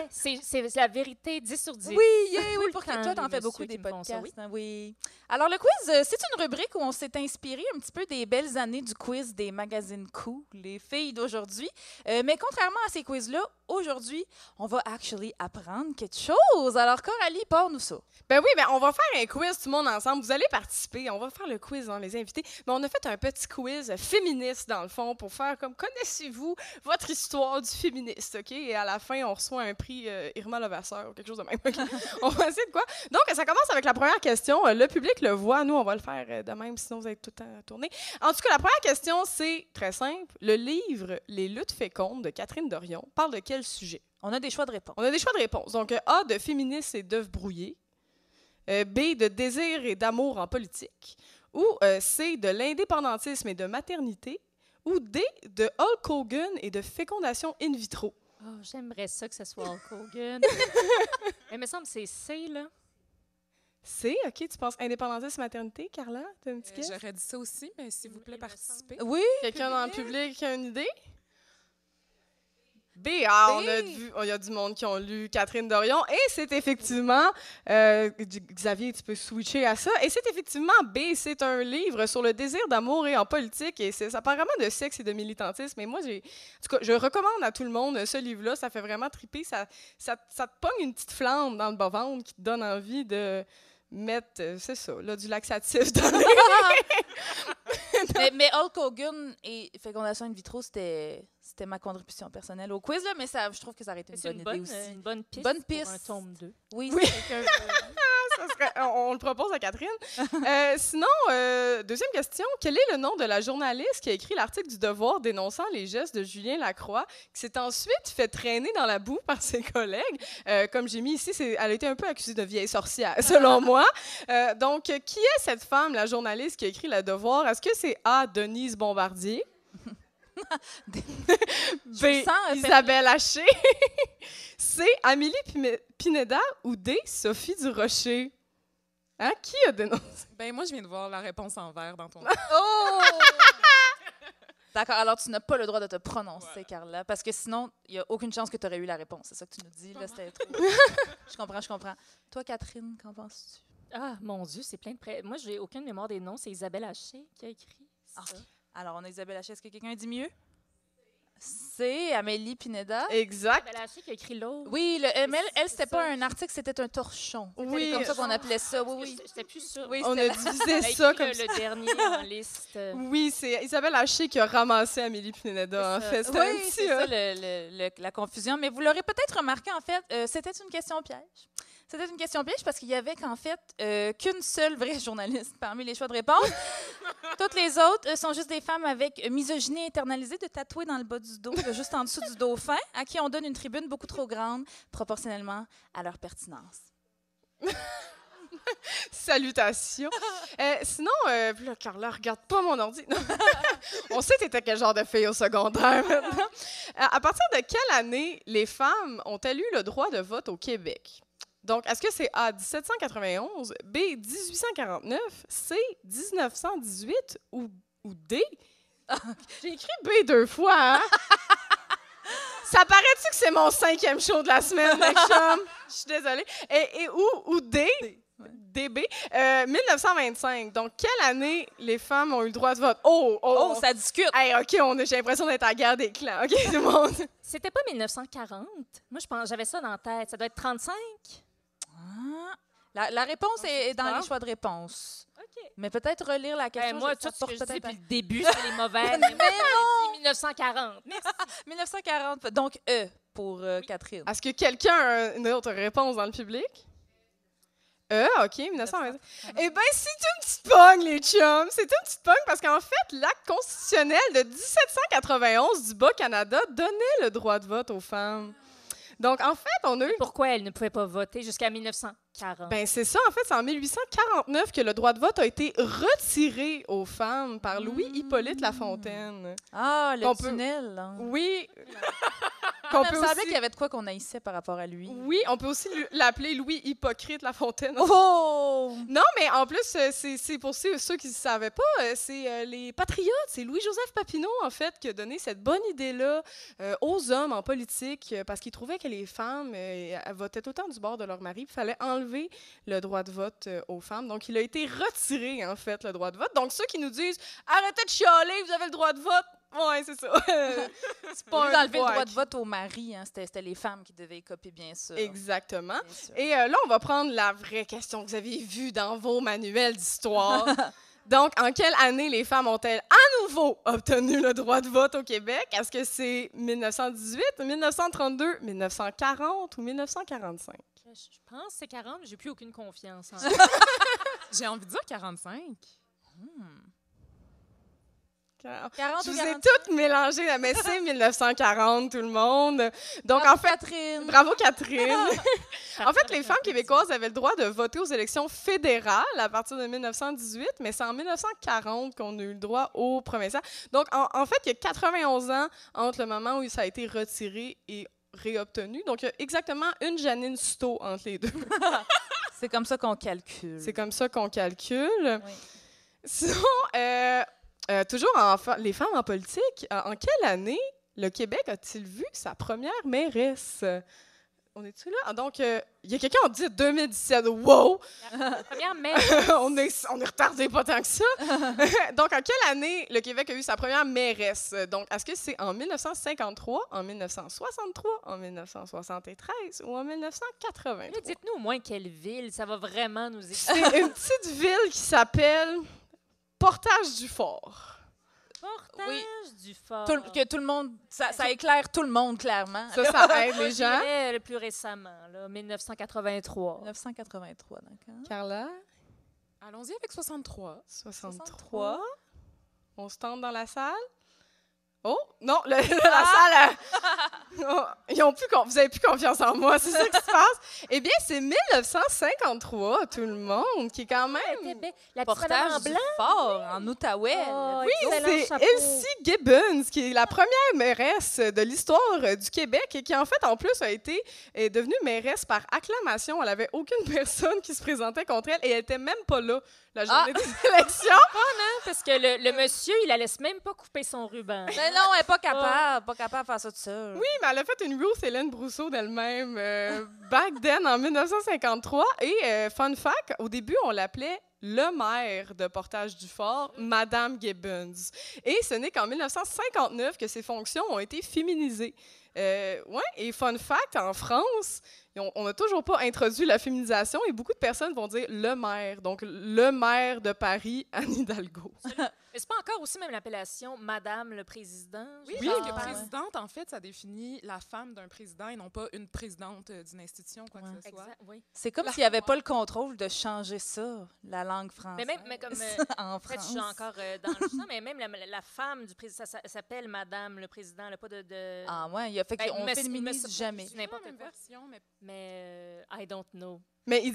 c'est vrai. C'est la vérité, 10 sur 10. Oui, oui, pour le temps, que toi, t'en les fais beaucoup messieurs des qui me font ça, podcasts. Hein, oui. Alors, le quiz, c'est une rubrique où on s'est inspiré un petit peu des belles années du quiz des magazines cool, les filles d'aujourd'hui. Mais contrairement à ces quiz-là, aujourd'hui, on va actually apprendre quelque chose. Alors, Coralie, parle-nous ça. Ben oui, on va faire un quiz tout le monde ensemble. Vous allez participer. On va faire le quiz, hein, les invités. Mais on a fait un petit quiz féministe, dans le fond, pour faire comme connaissez-vous votre histoire du féministe, OK? Et à la fin, on reçoit un prix Irma Levasseur ou quelque chose de même. OK? On va essayer de quoi? Donc, ça commence avec la première question. Le public le voit. Nous, on va le faire de même, sinon vous allez tout le temps tourner. En tout cas, la première question, c'est très simple. Le livre Les luttes fécondes de Catherine Dorion parle de quel sujet? On a des choix de réponse. On a des choix de réponse. Donc, A, de féminisme et d'œuvres brouillées. B, de désir et d'amour en politique. Ou C, de l'indépendantisme et de maternité. Ou D, de Hulk Hogan et de fécondation in vitro. Oh, j'aimerais ça que ce soit Hulk Hogan. Il me semble que c'est C, là. C, OK, tu penses indépendantisme, maternité, Carla? T'as un petit guess? J'aurais dit ça aussi, mais s'il vous plaît, participez. Oui? Quelqu'un dans le public qui a une idée? B, on y a du monde qui ont lu Catherine Dorion, et c'est effectivement, Xavier, tu peux switcher à ça, et c'est effectivement B, c'est un livre sur le désir d'amour et en politique, et ça parle vraiment de sexe et de militantisme, et moi, en tout cas, je recommande à tout le monde ce livre-là, ça fait vraiment triper, ça te pogne une petite flamme dans le bas-ventre qui te donne envie de mettre, c'est ça, là, du laxatif dans les... mais Hulk Hogan et fécondation in vitro, c'était ma contribution personnelle au quiz, là, mais ça, je trouve que ça aurait été une bonne idée aussi. Une bonne piste, Bonne piste. pour un tome 2. Oui, Oui. c'est quelqu'un... On le propose à Catherine. Sinon, deuxième question, quel est le nom de la journaliste qui a écrit l'article du Devoir dénonçant les gestes de Julien Lacroix, qui s'est ensuite fait traîner dans la boue par ses collègues? Comme j'ai mis ici, elle a été un peu accusée de vieille sorcière, selon moi. Donc, qui est cette femme, la journaliste qui a écrit le Devoir? Est-ce que c'est A, Denise Bombardier? B, Isabelle Haché? C, Amélie Pineda? Ou D, Sophie Durocher? Hein? Qui a dénoncé? Ben moi, je viens de voir la réponse en vert dans ton... Oh! D'accord, alors tu n'as pas le droit de te prononcer, Carla, parce que sinon, il n'y a aucune chance que tu aurais eu la réponse. C'est ça que tu nous dis, là, c'était trop... Je comprends. Toi, Catherine, qu'en penses-tu? Ah, mon Dieu, c'est plein de prêts. Moi, j'ai aucune mémoire des noms. C'est Isabelle Haché qui a écrit ça. Alors, on a Isabelle Haché. Est-ce que quelqu'un dit mieux? C'est Amélie Pineda. Exact. Isabelle Haché qui a écrit l'autre. Oui, elle c'était pas un article, c'était un torchon. Oui. C'est comme ça qu'on appelait ça. Oui. J'étais plus sûre. Oui, On a divisé ça comme ça. Le dernier en liste. Oui, c'est Isabelle Haché qui a ramassé Amélie Pineda, en fait. C'était un Oui, petit, c'est ça la confusion. Mais vous l'aurez peut-être remarqué, en fait, c'était une question piège. C'était une question piège parce qu'il y avait qu'en fait qu'une seule vraie journaliste parmi les choix de réponse. Toutes les autres sont juste des femmes avec misogynie internalisée, de tatouer dans le bas du dos, juste en dessous du dauphin, à qui on donne une tribune beaucoup trop grande proportionnellement à leur pertinence. Salutations. Sinon, là, Carla, regarde pas mon ordi. Non. On sait t'étais quel genre de fille au secondaire maintenant. À partir de quelle année les femmes ont-elles eu le droit de vote au Québec? Donc, est-ce que c'est A, 1791, B, 1849, C, 1918 ou D? J'ai écrit B 2 fois, hein? Ça paraît-tu que c'est mon 5e show de la semaine, mec chum? Je suis désolée. Ou D? DB, 1925. Donc, quelle année les femmes ont eu le droit de vote? Oh, ça discute! Hey, OK, j'ai l'impression d'être à la guerre des clans. OK, tout le monde? C'était pas 1940? Moi, je pense, j'avais ça dans la tête. Ça doit être 35? La réponse est dans les choix de réponse. OK. Mais peut-être relire la question. Moi, ça tout ce que je dis peut-être depuis le début, c'est les mauvaises. Mais non! 1940. Merci. 1940. Donc, pour Catherine. Est-ce que quelqu'un a une autre réponse dans le public? OK, 1925. Eh bien, c'est une petite pogne, les chums. C'est une petite pogne parce qu'en fait, l'acte constitutionnel de 1791 du Bas-Canada donnait le droit de vote aux femmes. Donc, en fait, on a eu... Pourquoi elle ne pouvait pas voter jusqu'à 1900? 1840. Ben c'est ça, en fait, c'est en 1849 que le droit de vote a été retiré aux femmes par Louis-Hippolyte Lafontaine. Ah, le Qu'on peut- tunnel. Là. Oui. Il Qu'on me peut semblait aussi- qu'il y avait de quoi qu'on haïssait par rapport à lui. Oui, on peut aussi l'appeler Louis-Hypocrite Lafontaine. Oh! Non, mais en plus, c'est pour ceux qui ne savaient pas, c'est les patriotes. C'est Louis-Joseph Papineau, en fait, qui a donné cette bonne idée-là aux hommes en politique parce qu'il trouvait que les femmes elles votaient tout le temps du bord de leur mari. Il fallait enlever le droit de vote aux femmes. Donc, il a été retiré, en fait, le droit de vote. Donc, ceux qui nous disent « Arrêtez de chialer, vous avez le droit de vote », ouais, c'est ça. C'est Au pas lieu un d'enlever le droit de acquis. vote au mari, hein, c'était les femmes qui devaient copier bien sûr. Exactement. Bien sûr. Et là, on va prendre la vraie question que vous avez vue dans vos manuels d'histoire. Donc, en quelle année les femmes ont-elles à nouveau obtenu le droit de vote au Québec? Est-ce que c'est 1918, 1932, 1940 ou 1945? Je pense que c'est 40, mais j'ai plus aucune confiance en J'ai envie de dire 45. 40 Je ou vous ai 45? toutes mélangées, là, mais c'est 1940, tout le monde. Donc, Bravo, en fait, Catherine. bravo Catherine. En fait, les femmes québécoises avaient le droit de voter aux élections fédérales à partir de 1918, mais c'est en 1940 qu'on a eu le droit aux provinciales. Donc, en fait, il y a 91 ans entre le moment où ça a été retiré et réobtenu. Donc, il y a exactement une Janine Souto entre les deux. C'est comme ça qu'on calcule. C'est comme ça qu'on calcule. Oui. Sinon, toujours les femmes en politique, en quelle année le Québec a-t-il vu sa première mairesse? On est-tu là? Ah, donc, il y a quelqu'un qui dit 2017. Wow! première mère. on est retardé pas tant que ça. Donc, en quelle année le Québec a eu sa première mairesse? Donc, est-ce que c'est en 1953, en 1963, en 1973 ou en 1983? Là, dites-nous au moins quelle ville, ça va vraiment nous aider. C'est une petite ville qui s'appelle Portage-du-Fort. Portage du fort. Que tout le monde, ça éclaire tout le monde, clairement. Ça aide les Je gens. dirais le plus récemment, là, 1983. 1983, d'accord. Carla, Allons-y avec 63. 63. On se tente dans la salle. Oh, non, la salle, oh, vous n'avez plus confiance en moi, c'est ça qui se passe? Eh bien, c'est 1953, tout le monde, qui est quand même... La petite madame en Portage du blanc. fort, en Outaouais. Oh, Oui, excellent c'est chapeau. Elsie Gibbons, qui est la première mairesse de l'histoire du Québec et qui, en fait, en plus, est devenue mairesse par acclamation. Elle n'avait aucune personne qui se présentait contre elle et elle n'était même pas là la journée des élections. Parce que le monsieur, il la laisse même pas couper son ruban. Mais non, elle n'est pas capable de faire ça toute seule. Oui, mais elle a fait une Ruth Hélène Brousseau d'elle-même back then, en 1953. Et fun fact, au début, on l'appelait le maire de Portage-du-Fort, Madame Gibbons. Et ce n'est qu'en 1959 que ses fonctions ont été féminisées. Et fun fact, en France, on n'a toujours pas introduit la féminisation et beaucoup de personnes vont dire le maire. Donc, le maire de Paris, Anne Hidalgo. Mais c'est pas encore aussi même l'appellation Madame le Président? Oui, Oui, parce ah, que ouais. présidente, en fait, ça définit la femme d'un président et non pas une présidente d'une institution, quoi Ouais. que ce soit. Exact, oui. C'est comme s'il n'y avait pas le contrôle de changer ça, la langue française. Mais comme... en En fait, je France. suis encore dans le champ, mais même la femme du président, ça s'appelle Madame le Président, elle n'a pas de... Ah ouais, il a fait Ben, qu'on me- féminise me- jamais. C'est n'importe C'est la même quoi. version, mais Mais I don't know. Mais ils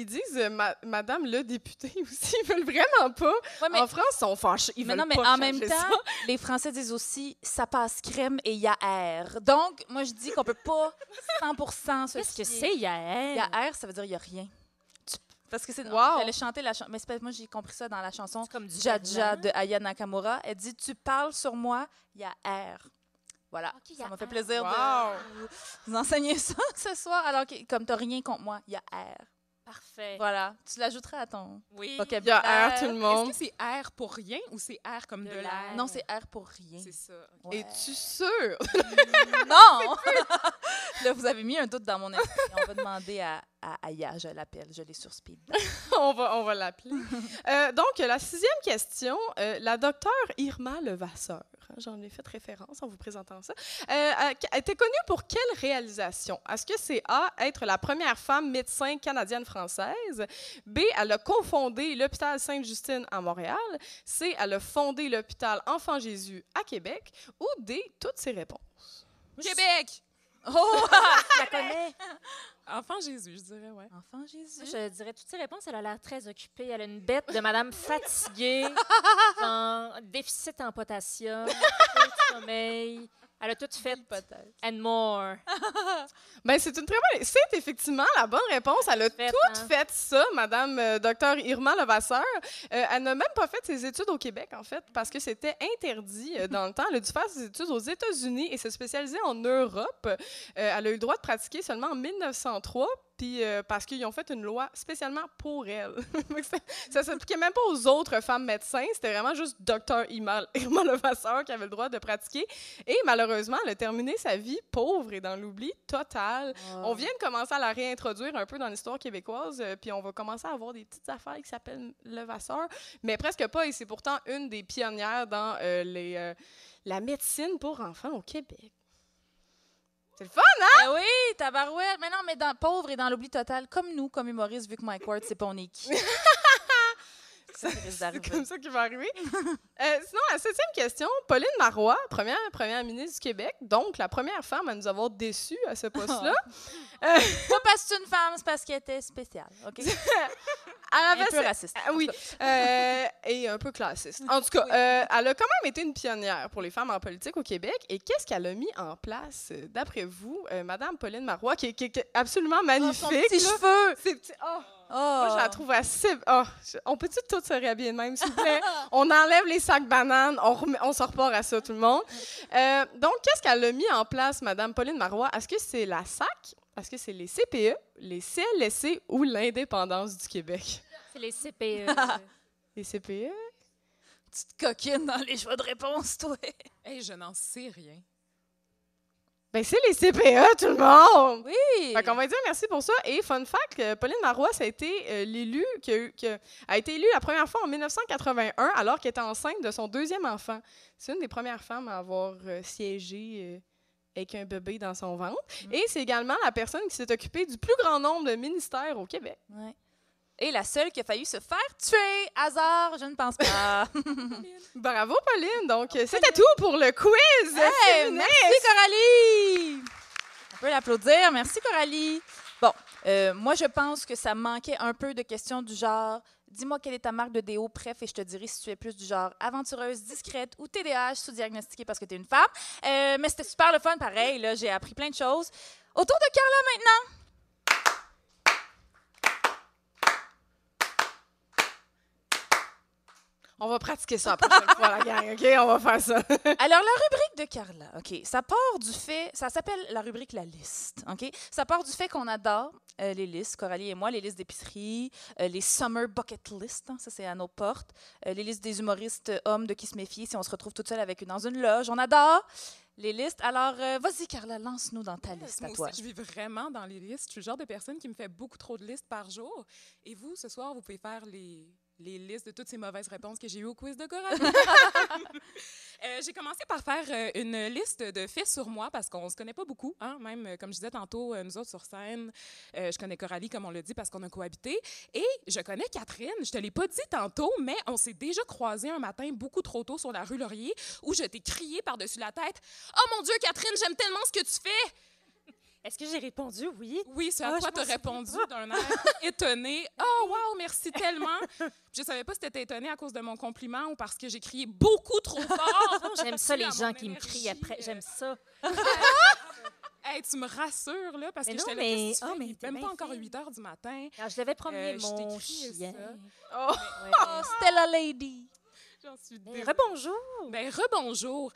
disent Madame le député aussi. Ils veulent vraiment pas. Ouais, mais, En France, ils sont fâchés. Ils mais veulent non, mais pas en même changer temps, ça. les Français disent aussi ça passe crème et il y a air. Donc, moi, je dis qu'on peut pas 100% se Qu'est-ce que fier. c'est, Il y a Yael? air, ça veut dire il y a rien. Parce que c'est. Wow. J'allais chanter la chanson. Mais c'est pas- moi, j'ai compris ça dans la chanson C'est comme du Jaja verlan. de Aya Nakamura. Elle dit tu parles sur moi, il y a air. Voilà. Ok, il y Ça a m'a fait air. plaisir Wow. de vous enseigner ça ce soir. Alors que, comme tu n'as rien contre moi, il y a air. Parfait. Voilà. Tu l'ajouteras à ton Oui. Il y vocabulaire. a air, tout le est-ce monde. que c'est air pour rien ou c'est air comme De de l'air. l'air? Non, c'est air pour rien. C'est ça. Ouais. Es-tu sûre? Non! Là, vous avez mis un doute dans mon esprit. On va demander à Aya, je l'appelle, je l'ai sur speed. on va l'appeler. Donc, la 6e question, la docteure Irma Levasseur, hein, j'en ai fait référence en vous présentant ça, était connue pour quelle réalisation? Est-ce que c'est A, être la première femme médecin canadienne-française? B, elle a cofondé l'hôpital Sainte-Justine à Montréal? C, elle a fondé l'hôpital Enfant-Jésus à Québec? Ou D, toutes ces réponses? Québec! Oh! Je la connais. Enfant Jésus, je dirais, ouais. Enfant Jésus. Je dirais toutes ces réponses, elle a l'air très occupée. Elle a une bête de madame fatiguée, genre déficit en potassium, peu de sommeil. Elle a tout fait. And more. Ben, c'est une très bonne... C'est effectivement la bonne réponse. Elle a Fait, tout hein. fait ça, Madame Dr Irma Levasseur. Elle n'a même pas fait ses études au Québec, en fait, parce que c'était interdit dans le temps. Elle a dû faire ses études aux États-Unis et se spécialiser en Europe. Elle a eu le droit de pratiquer seulement en 1903. Puis parce qu'ils ont fait une loi spécialement pour elle. Ça ne s'appliquait même pas aux autres femmes médecins. C'était vraiment juste Dr Irma Levasseur qui avait le droit de pratiquer. Et malheureusement, elle a terminé sa vie pauvre et dans l'oubli total. On vient de commencer à la réintroduire un peu dans l'histoire québécoise, puis on va commencer à avoir des petites affaires qui s'appellent Levasseur, mais presque pas. Et c'est pourtant une des pionnières dans la médecine pour enfants au Québec. C'est le fun, hein? Ben oui, tabarouette. Mais non, mais dans pauvre et dans l'oubli total, comme nous, comme humoristes, vu que Mike Ward, c'est pas on est qui. Ça risque C'est d'arriver. comme ça qu'il va arriver. Sinon, la 7e question, Pauline Marois, première ministre du Québec, donc la première femme à nous avoir déçus à ce poste-là. Pas parce que c'est une femme, c'est parce qu'elle était spéciale. OK? Elle Un peu raciste. Oui, et un peu classiste. En tout cas, elle a quand même été une pionnière pour les femmes en politique au Québec. Et qu'est-ce qu'elle a mis en place, d'après vous, Madame Pauline Marois, qui est absolument magnifique? Son petit là. cheveux. Ses petits... Oh. Oh. Moi, je la trouve assez... Oh, on peut-tu tous se réhabiller de même, s'il vous plaît? On enlève les sacs bananes, on se repart à ça, tout le monde. Donc, qu'est-ce qu'elle a mis en place, Madame Pauline Marois? Est-ce que c'est la SAC? Est-ce que c'est les CPE, les CLSC ou l'indépendance du Québec? C'est les CPE. Les CPE? Petite coquine dans les choix de réponse, toi. Hey, je n'en sais rien. Ben, c'est les CPE, tout le monde! Oui. Fait qu'on va dire merci pour ça. Et fun fact, Pauline Marois, ça a été l'élu qui a été élue la première fois en 1981, alors qu'elle était enceinte de son 2e enfant. C'est une des premières femmes à avoir siégé avec un bébé dans son ventre. Et c'est également la personne qui s'est occupée du plus grand nombre de ministères au Québec. Ouais. Et la seule qui a failli se faire tuer. Hasard, je ne pense pas. Bravo, Pauline! Donc, c'était tout pour le quiz Hey, féministe. merci, Coralie! On peut l'applaudir. Merci, Coralie. Bon, moi, je pense que ça manquait un peu de questions du genre « Dis-moi quelle est ta marque de déo, bref, et je te dirai si tu es plus du genre aventureuse, discrète ou TDAH sous-diagnostiquée parce que tu es une femme. » Mais c'était super le fun, pareil. Là, j'ai appris plein de choses. Autour de Carla maintenant. On va pratiquer ça la prochaine fois, la gang, OK? On va faire ça. Alors, la rubrique de Carla, OK, ça part du fait... Ça s'appelle la rubrique « La liste », OK? Ça part du fait qu'on adore les listes, Coralie et moi, les listes d'épicerie, les summer bucket list, hein, ça c'est à nos portes, les listes des humoristes hommes de qui se méfier si on se retrouve toute seule dans une loge. On adore les listes. Alors, vas-y, Carla, lance-nous dans ta liste à Moi toi. aussi, je vis vraiment dans les listes. Je suis le genre de personne qui me fait beaucoup trop de listes par jour. Et vous, ce soir, vous pouvez faire les listes de toutes ces mauvaises réponses que j'ai eues au quiz de Coralie. J'ai commencé par faire une liste de faits sur moi parce qu'on ne se connaît pas beaucoup. Hein? Même, comme je disais tantôt, nous autres sur scène, je connais Coralie, comme on l'a dit, parce qu'on a cohabité. Et je connais Catherine. Je ne te l'ai pas dit tantôt, mais on s'est déjà croisés un matin beaucoup trop tôt sur la rue Laurier où je t'ai crié par-dessus la tête « Oh mon Dieu, Catherine, j'aime tellement ce que tu fais! » Est-ce que j'ai répondu oui? Oui, c'est à Ah, quoi je tu as m'en répondu d'un air étonné. « Oh, wow, merci tellement! » Je ne savais pas si tu étais étonné à cause de mon compliment ou parce que j'ai crié beaucoup trop fort. J'aime ça, les À gens mon qui me crient énergie, après. J'aime ça. Hey, tu me rassures, là, parce Mais que non, j'étais là, mais- qu'est-ce que tu oh, fais? mais Il est t'es même bien pas encore fine. 8 heures du matin. Quand je devais promener je t'ai mon crié chien. ça. Oh. Oh, Stella Lady! J'en suis Mais désolée. rebonjour! Ben, rebonjour.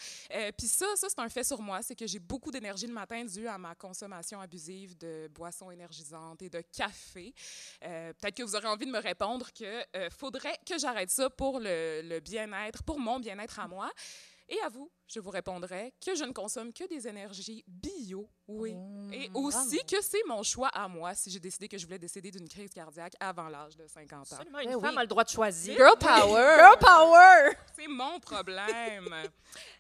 Puis ça, c'est un fait sur moi, c'est que j'ai beaucoup d'énergie le matin dû à ma consommation abusive de boissons énergisantes et de café. Peut-être que vous aurez envie de me répondre que faudrait que j'arrête ça pour le bien-être, pour mon bien-être à moi. Et à vous, je vous répondrai que je ne consomme que des énergies bio, oui. Et aussi que c'est mon choix à moi si j'ai décidé que je voulais décéder d'une crise cardiaque avant l'âge de 50 ans. Absolument, une Ben femme oui. a le droit de choisir. Girl power! Girl power! C'est mon problème.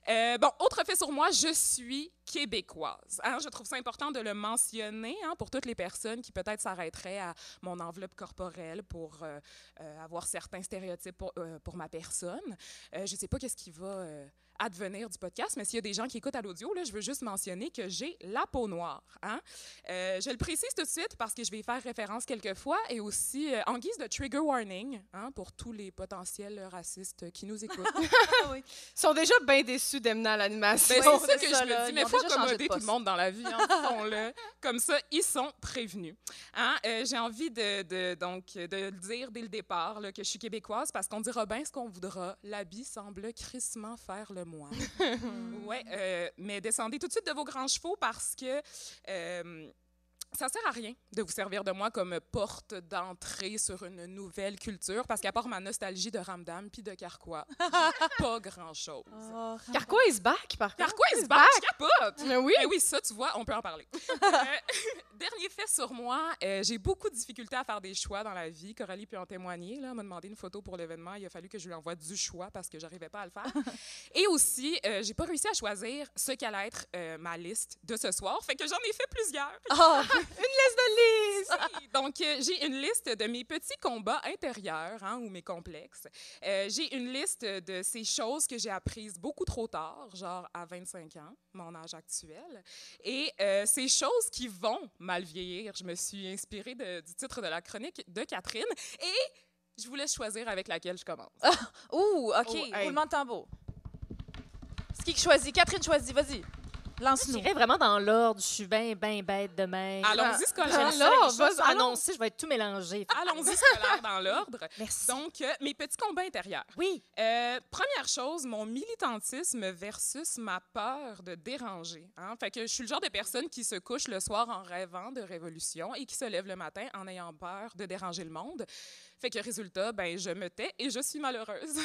Bon, autre fait sur moi, je suis québécoise. Hein? Je trouve ça important de le mentionner hein, pour toutes les personnes qui peut-être s'arrêteraient à mon enveloppe corporelle pour avoir certains stéréotypes pour ma personne. Je ne sais pas qu'est-ce qui va advenir du podcast, mais s'il y a des gens qui écoutent à l'audio, là, je veux juste mentionner que j'ai la peau noire. Hein? Je le précise tout de suite parce que je vais y faire référence quelques fois et aussi en guise de trigger warning, hein, pour tous les potentiels racistes qui nous écoutent. Ils sont déjà bien déçus d'Emna à l'animation. Ben, c'est ça c'est que ça, je là. me dis, Ils mais ont il faut déjà changé de accommoder tout poste. le monde dans la vie, hein, disons-le. Comme ça, ils sont prévenus. Hein? J'ai envie donc, de le dire dès le départ là, que je suis québécoise parce qu'on dira bien ce qu'on voudra. L'habit semble crissement faire le moine. Ouais, mais descendez tout de suite de vos grands chevaux parce que ça sert à rien de vous servir de moi comme porte d'entrée sur une nouvelle culture parce qu'à part ma nostalgie de Ramdam puis de Carquois, j'ai pas grand-chose. Carquois is back, par contre. Carquois is back, je capote! Mais oui. Eh oui, ça, tu vois, on peut en parler. Dernier fait sur moi, j'ai beaucoup de difficultés à faire des choix dans la vie. Coralie peut en témoigner. Là, elle m'a demandé une photo pour l'événement. Il a fallu que je lui envoie du choix parce que j'arrivais pas à le faire. Et aussi, j'ai pas réussi à choisir ce qu'allait être ma liste de ce soir. Fait que j'en ai fait plusieurs. Si, donc, j'ai une liste de mes petits combats intérieurs, hein, ou mes complexes. J'ai une liste de ces choses que j'ai apprises beaucoup trop tard, genre à 25 ans, mon âge actuel. Et ces choses qui vont mal vieillir. Je me suis inspirée du titre de la chronique de Catherine. Et je vous laisse choisir avec laquelle je commence. Ouh, OK. hey. Roulement de tambour. C'est qui choisit? Catherine choisit. Vas-y. Lance-nous. J'irais vraiment dans l'ordre. Je suis bien bête de même. Allons-y, J'aime scolaire. ça, Alors, les choses vas-y, sont allons. annoncées, je vais être tout mélangé. Allons-y, scolaire, dans l'ordre. Merci. Donc, mes petits combats intérieurs. Oui. Première chose, mon militantisme versus ma peur de déranger. Hein? Fait que je suis le genre de personne qui se couche le soir en rêvant de révolution et qui se lève le matin en ayant peur de déranger le monde. Fait que résultat, ben, je me tais et je suis malheureuse.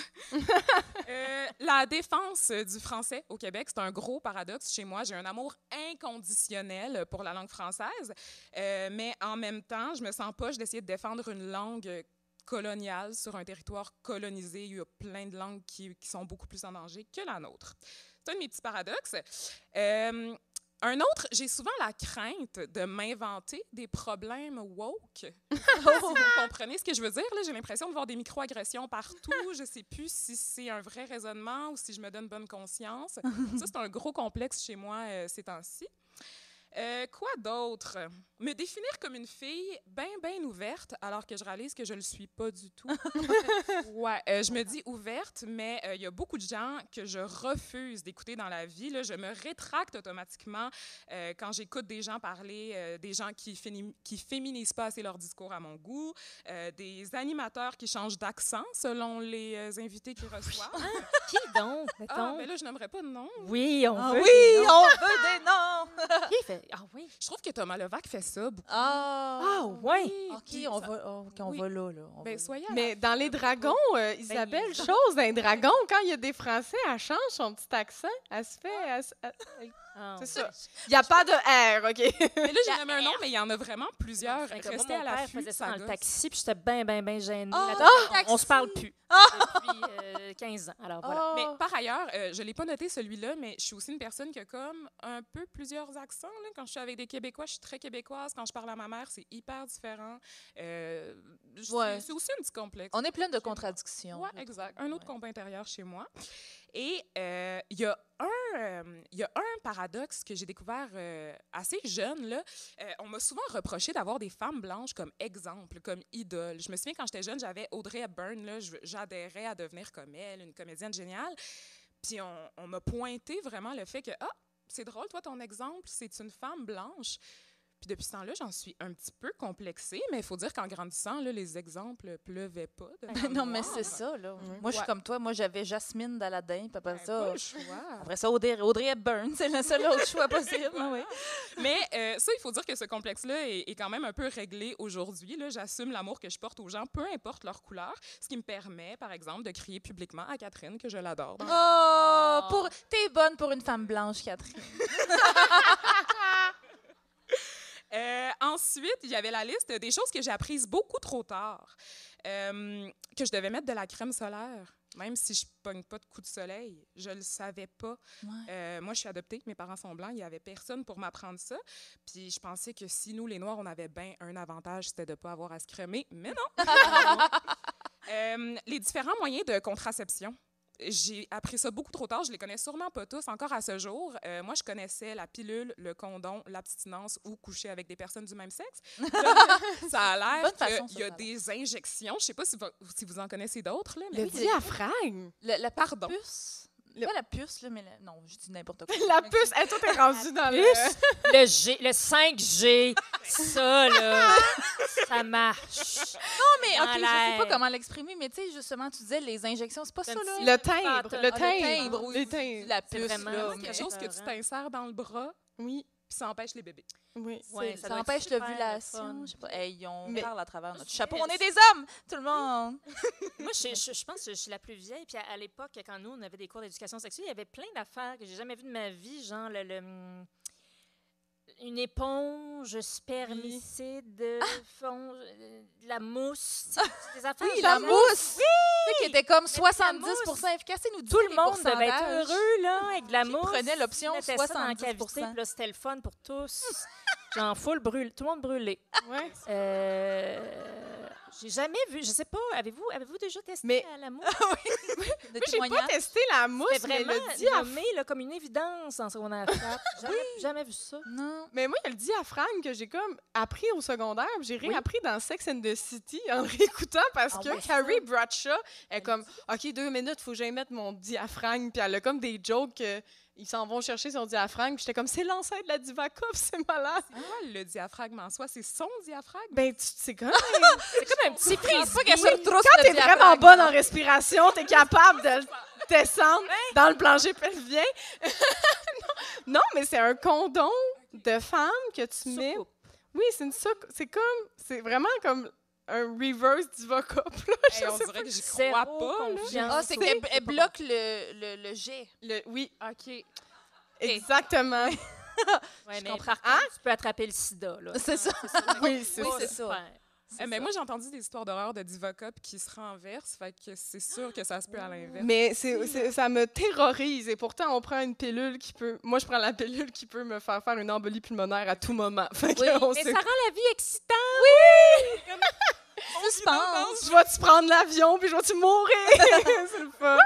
La défense du français au Québec, c'est un gros paradoxe chez moi. J'ai un amour inconditionnel pour la langue française, mais en même temps, je me sens poche d'essayer de défendre une langue coloniale sur un territoire colonisé. Il y a plein de langues qui sont beaucoup plus en danger que la nôtre. C'est un de mes petits paradoxes. Un autre, j'ai souvent la crainte de m'inventer des problèmes woke. Si vous comprenez ce que je veux dire, là, j'ai l'impression de voir des micro-agressions partout. Je ne sais plus si c'est un vrai raisonnement ou si je me donne bonne conscience. Ça, c'est un gros complexe chez moi ces temps-ci. Quoi d'autre? Me définir comme une fille bien ouverte, alors que je réalise que je ne le suis pas du tout. Ouais, je me dis ouverte, mais il y a beaucoup de gens que je refuse d'écouter dans la vie. Là, je me rétracte automatiquement quand j'écoute des gens parler, des gens qui féminisent pas assez leur discours à mon goût, des animateurs qui changent d'accent selon les invités qu'ils reçoivent. Qui donc, mettons? Ah, mais là, je n'aimerais pas de nom. Oui, on veut. Oui, des noms. on veut des noms. Qui fait? Ah oui. Je trouve que Thomas Levac fait ça beaucoup. Ah ouais. OK, on Oui. va là. On Ben, va soyez à Mais la- dans Les Dragons, Isabelle chose d'un dragon, quand il y a des Français, elle change son petit accent. Elle se fait... Ah, C'est ça. Il n'y a pas de R, OK? Mais là, j'ai nommé un nom, mais il y en a vraiment plusieurs. Fait que moi, Restez à mon père l'affût, faisait ça dans le gosse. taxi, puis j'étais bien gênée. Oh, Là-dedans. taxi! On se parle plus depuis 15 ans. Alors voilà. Mais par ailleurs, je ne l'ai pas noté celui-là, mais je suis aussi une personne qui a comme un peu plusieurs accents. Là. Quand je suis avec des Québécois, je suis très québécoise. Quand je parle à ma mère, c'est hyper différent. Ouais. C'est aussi un petit complexe. On est plein de contradictions. Oui, exact. Un autre combat intérieur chez moi. Et il y a un paradoxe que j'ai découvert assez jeune. Là. On m'a souvent reproché d'avoir des femmes blanches comme exemple, comme idole. Je me souviens, quand j'étais jeune, j'avais Audrey Hepburn. Là, j'adhérais à devenir comme elle, une comédienne géniale. Puis on m'a pointé vraiment le fait que, c'est drôle, toi, ton exemple, c'est une femme blanche. Puis depuis ce temps-là, j'en suis un petit peu complexée, mais il faut dire qu'en grandissant, là, les exemples pleuvaient pas. Non, mais c'est ça, là. Moi, je suis comme toi. Moi, j'avais Jasmine d'Aladin, puis après ça... Pas le choix. Après ça, Audrey Hepburn, c'est le seul autre choix possible. Oui. Mais ça, il faut dire que ce complexe-là est quand même un peu réglé aujourd'hui. Là. J'assume l'amour que je porte aux gens, peu importe leur couleur, ce qui me permet, par exemple, de crier publiquement à Catherine que je l'adore. Oh, t'es bonne pour une femme blanche, Catherine. Ensuite, il y avait la liste des choses que j'ai apprises beaucoup trop tard. Que je devais mettre de la crème solaire, même si je ne pogne pas de coups de soleil. Je ne le savais pas. Ouais. Moi, je suis adoptée, mes parents sont blancs, il n'y avait personne pour m'apprendre ça. Puis je pensais que si nous, les Noirs, on avait bien un avantage, c'était de ne pas avoir à se cremer. Mais non! Les différents moyens de contraception. j'ai appris ça beaucoup trop tard. Je les connais sûrement pas tous encore à ce jour. Moi, je connaissais la pilule, le condom, l'abstinence ou coucher avec des personnes du même sexe. Ça a l'air Bonne façon, qu'il y a ça. des injections. Je sais pas si vous en connaissez d'autres. Là, Le mais diaphragme. La Pardon. puce. Le- Pas la puce, là, mais non, je dis n'importe quoi. La puce. Hey, toi, t'es rendu dans le... Le 5G, ça, là, ça marche. Non, mais OK, Dans je sais l'air. pas comment l'exprimer, mais tu sais, justement, tu disais les injections, c'est pas ça, C'est un là? petit- Le timbre. Ah, Le Ah, timbre. oui. Les timbres. La C'est puce, vraiment là. c'est mais- quelque chose que tu t'insères dans le bras, Oui. puis ça empêche les bébés. Oui. Ouais, Ça doit être empêche super l'ovulation. le Je sais pas. Hey, on Mais- parle à travers notre Mais- chapeau. On est des hommes, tout le monde. Moi, je pense que je suis la plus vieille. Puis à l'époque, quand nous, on avait des cours d'éducation sexuelle, il y avait plein d'affaires que j'ai jamais vues de ma vie, genre une éponge spermicide, de la mousse. C'est des affaires. Oui, genre- la mousse. Tu sais, qui était comme la 70% efficace. Et nous Tout le monde devait être pourcentages. heureux, là, avec de la Qui mousse. prenait l'option Ils mettaient ça dans la 70%. cavité, puis là, c'était le fun pour tous. Genre, full brûle. Tout le monde brûlé. Ouais. J'ai jamais vu, je sais pas, avez-vous déjà testé Mais- la mousse? Des Moi, j'ai pas témoignages. testé la mousse, C'était mais vraiment le diaphragme. nommé là, comme une évidence en secondaire 4. Jamais vu ça. Non. Mais moi, il y a le diaphragme que j'ai comme appris au secondaire. puis J'ai Oui. réappris dans Sex and the City en réécoutant parce Ah que ouais, Carrie Bradshaw est comme OK, 2 minutes, faut que j'aille mettre mon diaphragme. Puis elle a comme des jokes ils s'en vont chercher son diaphragme. Puis j'étais comme c'est l'ancêtre de la Divacop, c'est malade. C'est quoi le diaphragme en soi? C'est son diaphragme? Ben, c'est comme C'est comme un petit frisbee. Pas qu'elle se retrousse quand le t'es vraiment diaphragme. bonne en respiration, t'es capable de le descendre dans le plancher pelvien. non, mais c'est un condom de femme que tu mets. Soucoupe. Oui, c'est une soucoupe. C'est vraiment comme un reverse Divacop. Là. Hey, on sais dirait que j'y Zéro crois pas. là. confiance. Ah, c'est qu'elle bloque le jet. Oui, OK. exactement. Ouais, mais comprends. par contre, tu peux attraper le sida. Là. C'est ça. oui, c'est Oui, ça. c'est ça. Super. Mais moi, j'ai entendu des histoires d'horreur de Divacop qui se renversent, fait que c'est sûr que ça se peut à l'inverse. Mais ça me terrorise. Et pourtant, on prend une pilule qui peut... Moi, je prends la pilule qui peut me faire une embolie pulmonaire à tout moment. Fait que Oui, on Mais sait- ça rend la vie excitante. Suspense. Je vais-tu prendre l'avion puis je vais-tu mourir? c'est le fun.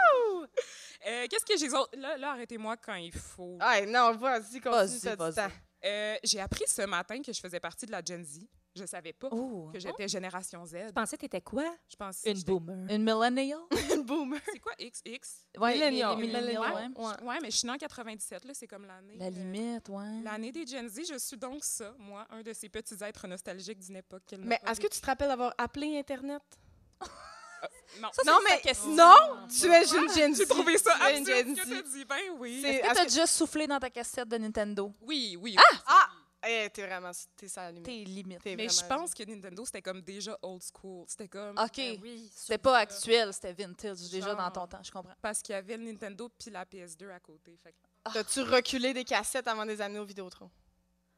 Qu'est-ce que j'ai autres? Là, arrêtez-moi quand il faut. Ah, non, vas-y, continue, Vas-y, t'as du vas-y. temps. J'ai appris ce matin que je faisais partie de la Gen Z. Je savais pas Oh. que j'étais génération Z. Je pensais que t'étais quoi? Je pense Une boomer. Une millennial? Une boomer. C'est quoi XX? Ouais, Millennial. les millennials, Millennial. ouais. Ouais, mais je suis née en 97, là, c'est comme l'année. La limite, ouais. L'année des Gen Z, je suis donc ça, moi, un de ces petits êtres nostalgiques d'une époque qu'elle n'a Mais pas est-ce que tu te rappelles d'avoir appelé Internet? Non. Ça, c'est Non, sa mais question. non, tu es une Gen Z. J'ai trouvé ça Tu es une absurde Gen ce que Z. t'as dit. Ben oui. C'est- Est-ce que est-ce t'as que- déjà soufflé dans ta cassette de Nintendo? Oui, oui. Ah! T'es vraiment... T'es ça à la limite. T'es limite. T'es Mais je vraiment- pense que Nintendo, c'était comme déjà old school. C'était comme... OK. Ben oui, C'était pas actuel, c'était vintage, déjà Genre. dans ton temps, je comprends. Parce qu'il y avait le Nintendo puis la PS2 à côté. Fait que T'as-tu reculé des cassettes avant des années au Vidéotron?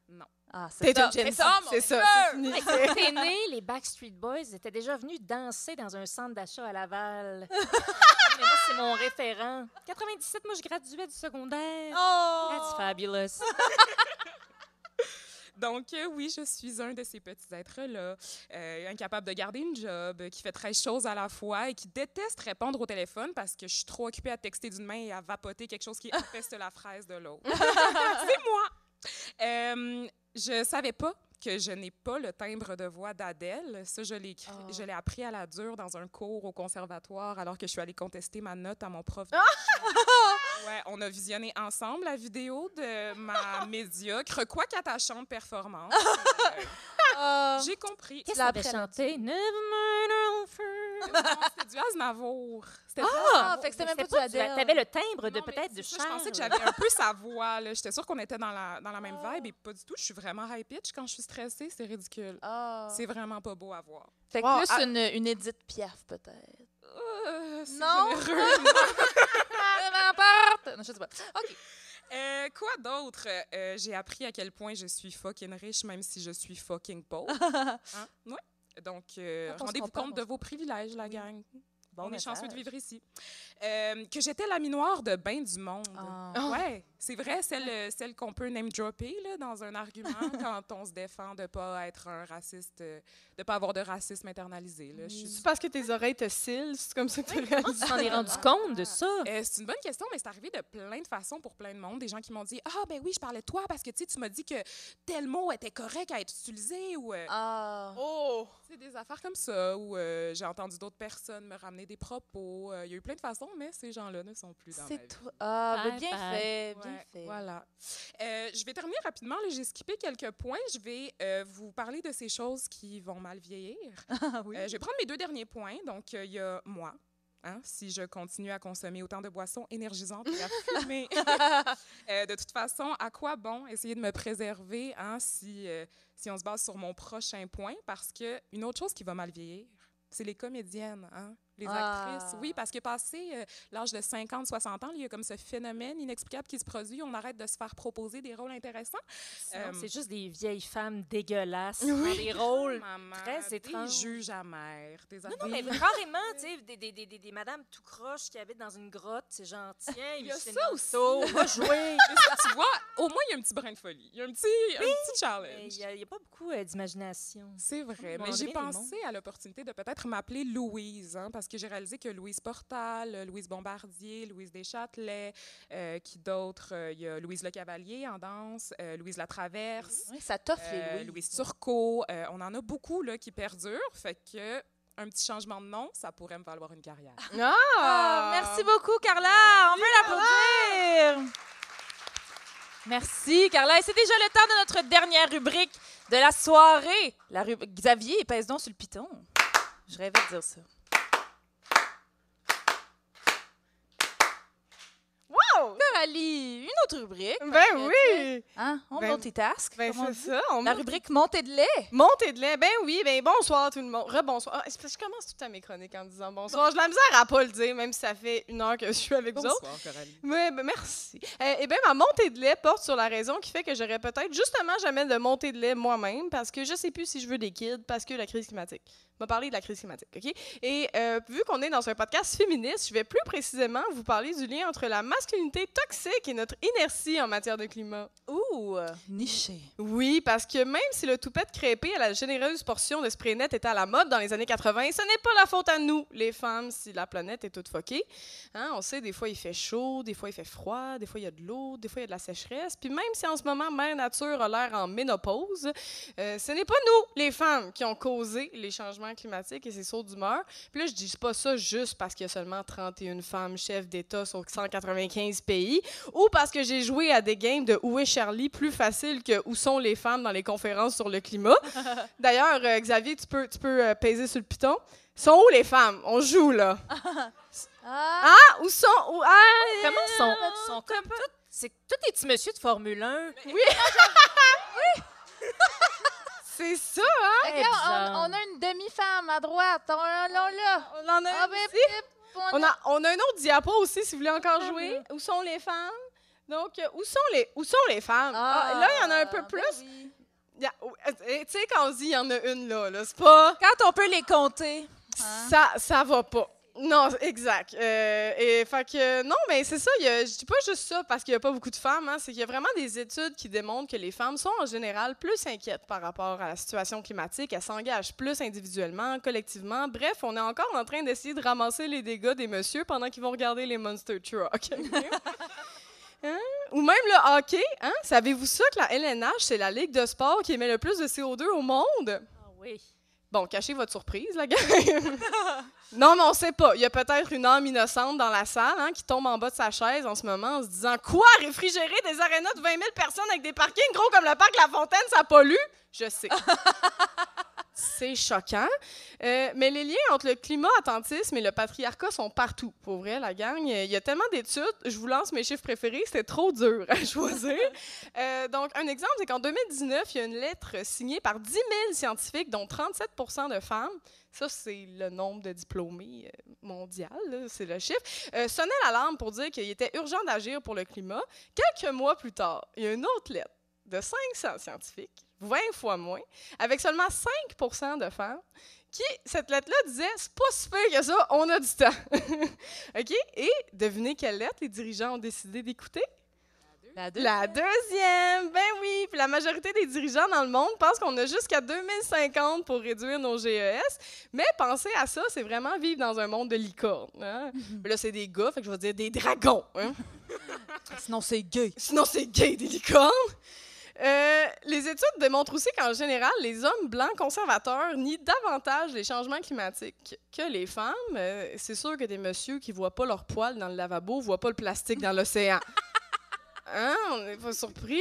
non. Ah, T'es ça. une Gen C'est Z. ça, mon C'est ça, Dieu! c'est fini. Hey, quand t'es né, les Backstreet Boys étaient déjà venus danser dans un centre d'achat à Laval. Mais moi, c'est mon référent. 97, moi, je graduais du secondaire. Oh! That's fabulous. Donc, oui, je suis un de ces petits êtres-là, incapable de garder une job, qui fait 13 choses à la fois et qui déteste répondre au téléphone parce que je suis trop occupée à texter d'une main et à vapoter quelque chose qui empeste la fraise de l'autre. C'est moi! Je savais pas que je n'ai pas le timbre de voix d'Adèle. Ça, je l'ai je l'ai appris à la dure dans un cours au conservatoire alors que je suis allée contester ma note à mon prof. Ouais, on a visionné ensemble la vidéo de ma médiocre, quoique attachante performance. Ah. J'ai compris. Qu'est-ce La que t'avais après- chanté? Never mind our friends. Non, c'était du Aznavour. C'était du Ah, Aznavour. fait que c'était même C'était pas du du- Adele. T'avais le timbre de Non, mais peut-être c'est de ça, Charles. je pensais que j'avais un peu sa voix. là. J'étais sûre qu'on était dans la même vibe et pas du tout. Je suis vraiment high pitch quand je suis stressée. C'est ridicule. Ah. C'est vraiment pas beau à voir. Fait que Wow, plus ah. une Édith Piaf, peut-être. C'est Non. généreux. N'importe! Non, je sais pas. OK. Quoi d'autre? J'ai appris à quel point je suis fucking riche, même si je suis fucking pauvre. Hein? Ouais. Donc, Quand on se rendez-vous compare, compte on de se vos privilèges, la gang. Bon On est chanceux de message. vivre ici. Que j'étais l'ami noire de ben du monde. Ah. Ouais, c'est vrai, celle qu'on peut name-dropper là, dans un argument quand on se défend de ne pas être un raciste, de ne pas avoir de racisme internalisé. Là. C'est parce que tes oreilles te cillent, c'est comme ça que tu réalises. Tu t'en es rendu compte de ça? C'est une bonne question, mais c'est arrivé de plein de façons pour plein de monde. Des gens qui m'ont dit « Ah, ben oui, je parlais de toi parce que tu m'as dit que tel mot était correct à être utilisé. » ou Ah. Oh! c'est des affaires comme ça, ou j'ai entendu d'autres personnes me ramener des propos. Il y a eu plein de façons, mais ces gens-là ne sont plus dans ma vie. C'est toi. Ah, ben Bye bien bye. fait, bien Ouais, fait. voilà. Je vais terminer rapidement. Là, j'ai skippé quelques points. Je vais vous parler de ces choses qui vont mal vieillir. Ah oui. Je vais prendre mes 2 derniers points. Donc, il y a moi. Hein, si je continue à consommer autant de boissons énergisantes et à fumer. De toute façon, à quoi bon essayer de me préserver si on se base sur mon prochain point? Parce que une autre chose qui va mal vieillir, c'est les comédiennes, hein? Les actrices. Oui, parce que passé l'âge de 50, 60 ans, il y a comme ce phénomène inexplicable qui se produit. On arrête de se faire proposer des rôles intéressants. Sinon, c'est juste des vieilles femmes dégueulasses dans des rôles Maman, très étranges. Des juges amers. Des Non, mais affaires- carrément, tu sais, des madames tout croches qui habitent dans une grotte, c'est genre, tiens, Il y a Micheline ça Marceau, va jouer. Mais ça, tu vois, au moins, il y a un petit brin de folie. Il y a un petit challenge. Mais il n'y a pas beaucoup d'imagination. C'est vrai, Bon, mais j'ai André pensé à l'opportunité de peut-être m'appeler Louise, hein, parce que j'ai réalisé que Louise Portal, Louise Bombardier, Louise Deschâtelet, qui d'autres? Il y a Louise Le Cavalier en danse, Louise Latraverse, Oui, ça t'offre les Louis. Louise Turcot. On en a beaucoup là, qui perdurent, fait que un petit changement de nom, ça pourrait me valoir une carrière. Ah, merci beaucoup, Carla. On veut l'applaudir. Merci, Carla. Et c'est déjà le temps de notre dernière rubrique de la soirée. Xavier, pèse donc sur le piton. Je rêvais de dire ça. Wow! Coralie, une autre rubrique. Ben oui! Hein? On Ben- multitask. Ben comme on c'est dit. ça. On La rubrique montée de lait. Montée de lait, ben oui, ben bonsoir tout le monde. Rebonsoir. Ah, c'est parce que je commence tout à mes chroniques en disant bonsoir. J'ai de la misère à pas le dire, même si ça fait 1 heure que je suis avec vous autres. Bonsoir, Coralie. Oui, ben merci. Eh bien, ma montée de lait porte sur la raison qui fait que j'aurais peut-être justement jamais de montée de lait moi-même parce que je sais plus si je veux des kids parce que la crise climatique. On va parler de la crise climatique, OK? Et vu qu'on est dans un podcast féministe, je vais plus précisément vous parler du lien entre la masculinité toxique et notre inertie en matière de climat. Ouh, niché. Oui, parce que même si le toupette crêpé à la généreuse portion de spray net était à la mode dans les années 80, ce n'est pas la faute à nous, les femmes, si la planète est toute foquée. Hein, on sait, des fois, il fait chaud, des fois, il fait froid, des fois, il y a de l'eau, des fois, il y a de la sécheresse. Puis même si en ce moment, Mère Nature a l'air en ménopause, ce n'est pas nous, les femmes, qui ont causé les changements climatiques et ces sauts d'humeur. Puis là, je dis pas ça juste parce qu'il y a seulement 31 femmes chefs d'État sur 195 pays ou parce que j'ai joué à des games de Où est Charlie plus facile que Où sont les femmes dans les conférences sur le climat. D'ailleurs, Xavier, tu peux peser sur le piton. Sont où les femmes? On joue, là. Ah, Où sont... Comment sont comme toutes... C'est tous des petits messieurs de Formule 1. C'est ça, hein? Très regarde, bizarre. on a une demi-femme à droite. On l'a. On en a Ah, un ben, ici. pip, On a un autre diapo aussi, si vous voulez encore jouer. Où sont les femmes? Donc, où sont les femmes? Là, il y en a un peu plus. Ben oui. Tu sais, quand on dit il y en a une là, c'est pas... Quand on peut les compter. Hein? Ça va pas. Non, exact. Et fait que non, mais c'est ça. Je dis pas juste ça parce qu'il y a pas beaucoup de femmes. Hein, c'est qu'il y a vraiment des études qui démontrent que les femmes sont en général plus inquiètes par rapport à la situation climatique. Elles s'engagent plus individuellement, collectivement. Bref, on est encore en train d'essayer de ramasser les dégâts des messieurs pendant qu'ils vont regarder les Monster Truck. Hein? Ou même le hockey. Hein? Savez-vous ça que la LNH, c'est la ligue de sport qui émet le plus de CO2 au monde? Ah oui. Bon, cachez votre surprise, la gang. Non, mais on sait pas. Il y a peut-être une âme innocente dans la salle hein, qui tombe en bas de sa chaise en ce moment en se disant « Quoi? Réfrigérer des arénas de 20 000 personnes avec des parkings gros comme le parc La Fontaine, ça pollue? » Je sais. C'est choquant. Mais les liens entre le climat-attentisme et le patriarcat sont partout. Pour vrai, la gang, il y a tellement d'études. Je vous lance mes chiffres préférés. C'était trop dur à choisir. Donc, un exemple, c'est qu'en 2019, il y a une lettre signée par 10 000 scientifiques, dont 37 % de femmes. Ça, c'est le nombre de diplômés mondial, là, c'est le chiffre. Sonnait l'alarme pour dire qu'il était urgent d'agir pour le climat. Quelques mois plus tard, il y a une autre lettre de 500 scientifiques, 20 fois moins, avec seulement 5% de femmes, qui, cette lettre-là disait « C'est pas si pire que ça, on a du temps. » OK? Et devinez quelle lettre les dirigeants ont décidé d'écouter? La deuxième! Ben oui! Puis la majorité des dirigeants dans le monde pensent qu'on a jusqu'à 2050 pour réduire nos GES. Mais penser à ça, c'est vraiment vivre dans un monde de licornes. Hein? Là, c'est des gars, fait que je vais dire des dragons. Hein? Sinon, c'est gay. Sinon, c'est gay, des licornes! Les études démontrent aussi qu'en général, les hommes blancs conservateurs nient davantage les changements climatiques que les femmes. C'est sûr que des messieurs qui ne voient pas leur poil dans le lavabo ne voient pas le plastique dans l'océan. Hein? On n'est pas surpris.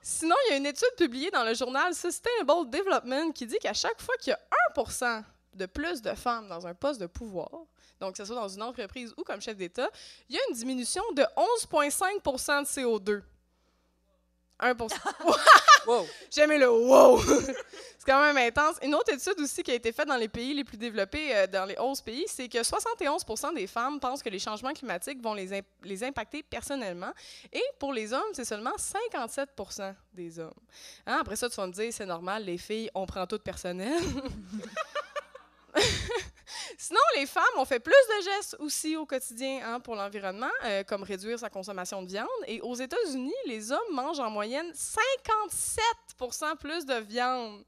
Sinon, il y a une étude publiée dans le journal Sustainable Development qui dit qu'à chaque fois qu'il y a 1% de plus de femmes dans un poste de pouvoir, donc que ce soit dans une entreprise ou comme chef d'État, il y a une diminution de 11,5% de CO2. 1%. Wow. J'aime le wow! C'est quand même intense. Une autre étude aussi qui a été faite dans les pays les plus développés, dans les 11 pays, c'est que 71% des femmes pensent que les changements climatiques vont les impacter personnellement. Et pour les hommes, c'est seulement 57% des hommes. Hein? Après ça, tu vas me dire, c'est normal, les filles, on prend tout personnel. Sinon, les femmes ont fait plus de gestes aussi au quotidien hein, pour l'environnement, comme réduire sa consommation de viande. Et aux États-Unis, les hommes mangent en moyenne 57% plus de viande.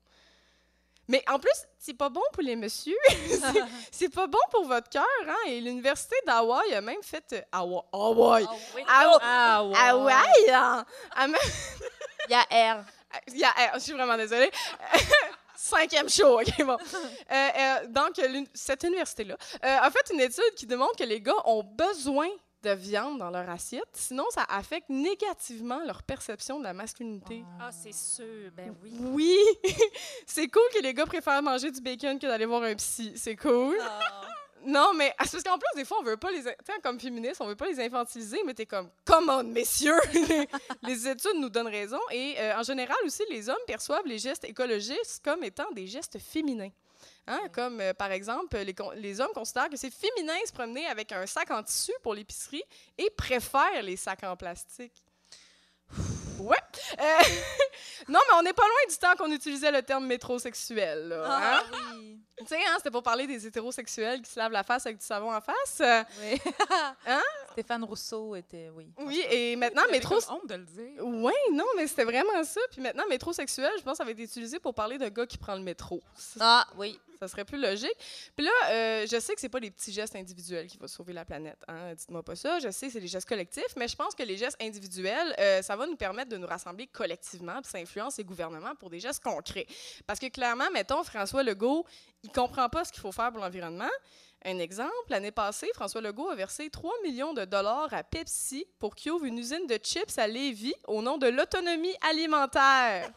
Mais en plus, c'est pas bon pour les messieurs. C'est pas bon pour votre cœur. Hein? Et l'Université d'Hawaï a même fait... Hawaï! Hawaï! Hein? Il y a R. Il y a R. Je suis vraiment désolée. 5e show, OK, bon. Donc, cette université-là a fait une étude qui démontre que les gars ont besoin de viande dans leur assiette, sinon ça affecte négativement leur perception de la masculinité. Ah, c'est sûr, ben oui. Oui! C'est cool que les gars préfèrent manger du bacon que d'aller voir un psy. C'est cool. Non, mais c'est parce qu'en plus, des fois, on veut pas les... Tu sais, comme féministe, on veut pas les infantiliser, mais t'es comme « Come on, messieurs! » Les études nous donnent raison. Et en général aussi, les hommes perçoivent les gestes écologistes comme étant des gestes féminins. Hein? Comme, par exemple, les hommes considèrent que c'est féminin de se promener avec un sac en tissu pour l'épicerie et préfèrent les sacs en plastique. Ouais. Non, mais on n'est pas loin du temps qu'on utilisait le terme métrosexuel. Là, hein? Oui. Tu sais, hein, c'était pour parler des hétérosexuels qui se lavent la face avec du savon en face. Oui. Hein? Stéphane Rousseau était, oui. Oui, et maintenant, J'avais comme honte de le dire. Oui, non, mais c'était vraiment ça. Puis maintenant, métrosexuel, je pense que ça va être utilisé pour parler d'un gars qui prend le métro. Ah, oui. Ça serait plus logique. Puis là, je sais que c'est pas les petits gestes individuels qui vont sauver la planète. Hein? Dites-moi pas ça. Je sais que c'est des gestes collectifs, mais je pense que les gestes individuels, ça va nous permettre de nous rassembler collectivement, puis ça influence les gouvernements pour des gestes concrets. Parce que clairement, mettons, François Legault, il comprend pas ce qu'il faut faire pour l'environnement. Un exemple, l'année passée, François Legault a versé 3 millions de dollars à Pepsi pour qu'il ouvre une usine de chips à Lévis au nom de l'autonomie alimentaire.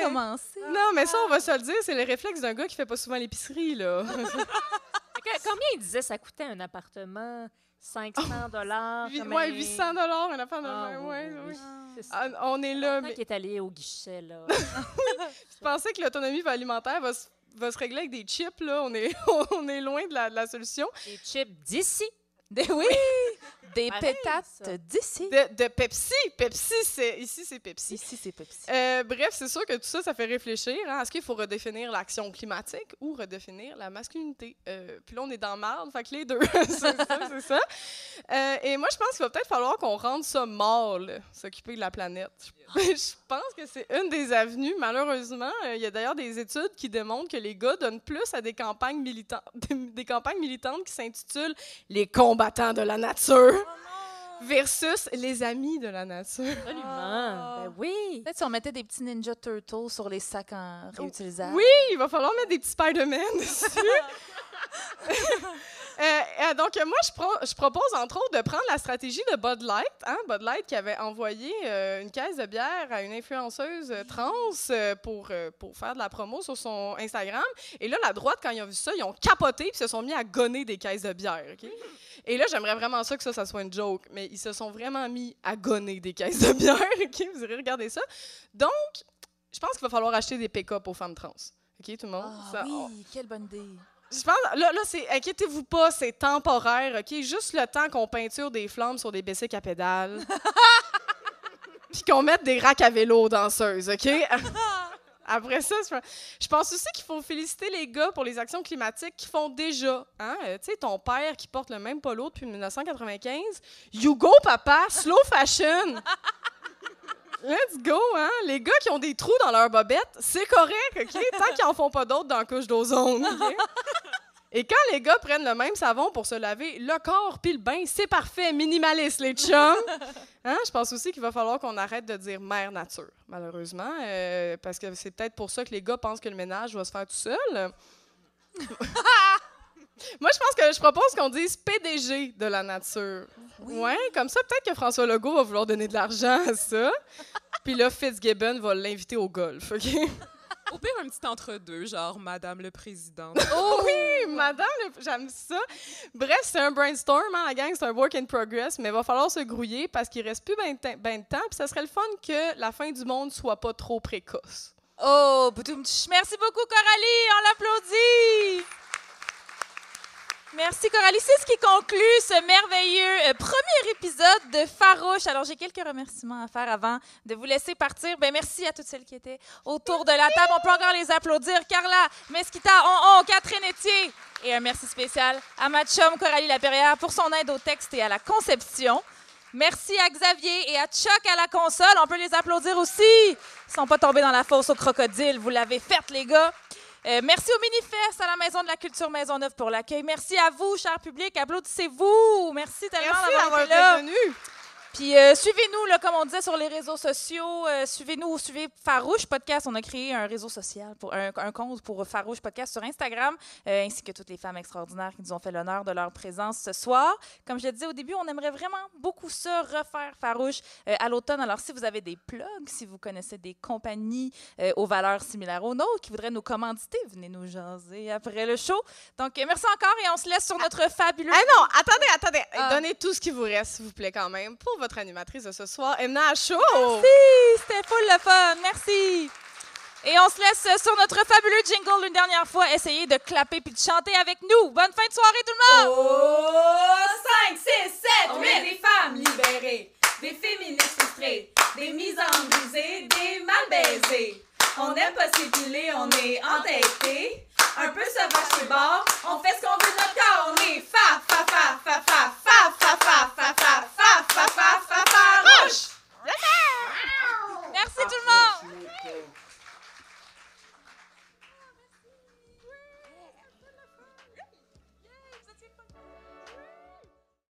Commencer. Non, mais ça, on va se le dire, c'est le réflexe d'un gars qui fait pas souvent l'épicerie, là. Combien il disait ça coûtait un appartement? 500 $? Ouais, 800 $, un appartement. Ah, ouais, oui. C'est ça. On est là. Mais Qui est allé au guichet, là. je pensais que l'autonomie alimentaire va se régler avec des chips, là. On est loin de la solution. Des chips d'ici. Oui! Des Pareil, pétates ça. d'ici. De Pepsi. Pepsi, ici, c'est Pepsi. Ici, c'est Pepsi. Bref, c'est sûr que tout ça, ça fait réfléchir. Hein, est-ce qu'il faut redéfinir l'action climatique ou redéfinir la masculinité? Puis là, on est dans marde, fait que les deux. c'est ça. Et moi, je pense qu'il va peut-être falloir qu'on rende ça mort, là, s'occuper de la planète. Je pense que c'est une des avenues. Malheureusement, il y a d'ailleurs des études qui démontrent que les gars donnent plus à des campagnes militantes qui s'intitulent « Les combattants de la nature ». Versus les amis de la nature. Absolument. Ben oui. Peut-être si on mettait des petits Ninja Turtles sur les sacs en réutilisables. Oui, il va falloir mettre des petits Spider-Man dessus. Donc, moi, je propose, entre autres, de prendre la stratégie de Bud Light. Hein? Bud Light qui avait envoyé une caisse de bière à une influenceuse trans pour faire de la promo sur son Instagram. Et là, la droite, quand ils ont vu ça, ils ont capoté et se sont mis à gonner des caisses de bière. Okay? Et là, j'aimerais vraiment ça que ça soit une joke. Mais ils se sont vraiment mis à gonner des caisses de bière. Okay? Vous irez regarder ça. Donc, je pense qu'il va falloir acheter des pick-up aux femmes trans. OK, tout le monde? Ah, Ça, oui, quelle bonne idée. Je pense, là c'est, inquiétez-vous pas, c'est temporaire, OK? Juste le temps qu'on peinture des flammes sur des bicycles à pédales. Puis qu'on mette des racks à vélo aux danseuses, OK? Après ça, je pense aussi qu'il faut féliciter les gars pour les actions climatiques qu'ils font déjà. Hein? Tu sais, ton père qui porte le même polo depuis 1995. You go, papa! Slow fashion! Let's go, hein? Les gars qui ont des trous dans leur bobette, c'est correct, OK? Tant qu'ils en font pas d'autres dans la couche d'ozone, OK? Et quand les gars prennent le même savon pour se laver le corps puis le bain, c'est parfait, minimaliste, les chums! Hein? Je pense aussi qu'il va falloir qu'on arrête de dire « mère nature », malheureusement, parce que c'est peut-être pour ça que les gars pensent que le ménage va se faire tout seul. Moi, je propose qu'on dise PDG de la nature. Oui. Ouais, comme ça, peut-être que François Legault va vouloir donner de l'argent à ça. Puis là, Fitzgibbon va l'inviter au golf, OK? Au pire, un petit entre-deux, genre Madame le Président. Oh oui, Madame j'aime ça. Bref, c'est un brainstorm, hein, la gang, c'est un work in progress, mais il va falloir se grouiller parce qu'il reste plus ben de temps, puis ça serait le fun que la fin du monde soit pas trop précoce. Oh, boutoum-tch. Merci beaucoup, Coralie. On l'applaudit. Merci, Coralie. C'est ce qui conclut ce merveilleux premier épisode de Farouche. Alors, j'ai quelques remerciements à faire avant de vous laisser partir. Ben, merci à toutes celles qui étaient autour de la table. On peut encore les applaudir. Carla, Mesquita, Catherine Etier. Et un merci spécial à ma chum Coralie Laperrière pour son aide au texte et à la conception. Merci à Xavier et à Chuck à la console. On peut les applaudir aussi. Ils ne sont pas tombés dans la fosse au crocodile. Vous l'avez fait, les gars. Merci au Minifest, à la Maison de la Culture Maisonneuve pour l'accueil. Merci à vous, cher public. Applaudissez-vous. Merci tellement d'avoir été là. Puis suivez-nous, là, comme on disait, sur les réseaux sociaux. Suivez Farouche Podcast. On a créé un réseau social, un compte pour Farouche Podcast sur Instagram, ainsi que toutes les femmes extraordinaires qui nous ont fait l'honneur de leur présence ce soir. Comme je le disais au début, on aimerait vraiment beaucoup ça, refaire Farouche à l'automne. Alors, si vous avez des plugs, si vous connaissez des compagnies aux valeurs similaires aux nôtres qui voudraient nous commanditer, venez nous jaser après le show. Donc, merci encore et on se laisse sur notre fabuleux... Ah non, attendez. Donnez tout ce qui vous reste, s'il vous plaît, quand même, pour votre animatrice de ce soir, Emna Chaud. Merci, c'était full le fun. Merci. Et on se laisse sur notre fabuleux jingle une dernière fois. Essayez de clapper puis de chanter avec nous. Bonne fin de soirée, tout le monde! Oh, 5, 6, 7, 8. Des femmes libérées, des féministes frustrées, des misanthropes brisées, des mal baisées. On n'aime pas s'épiler, on est entêtés. Un peu sauvage sur le bord, on fait ce qu'on veut de notre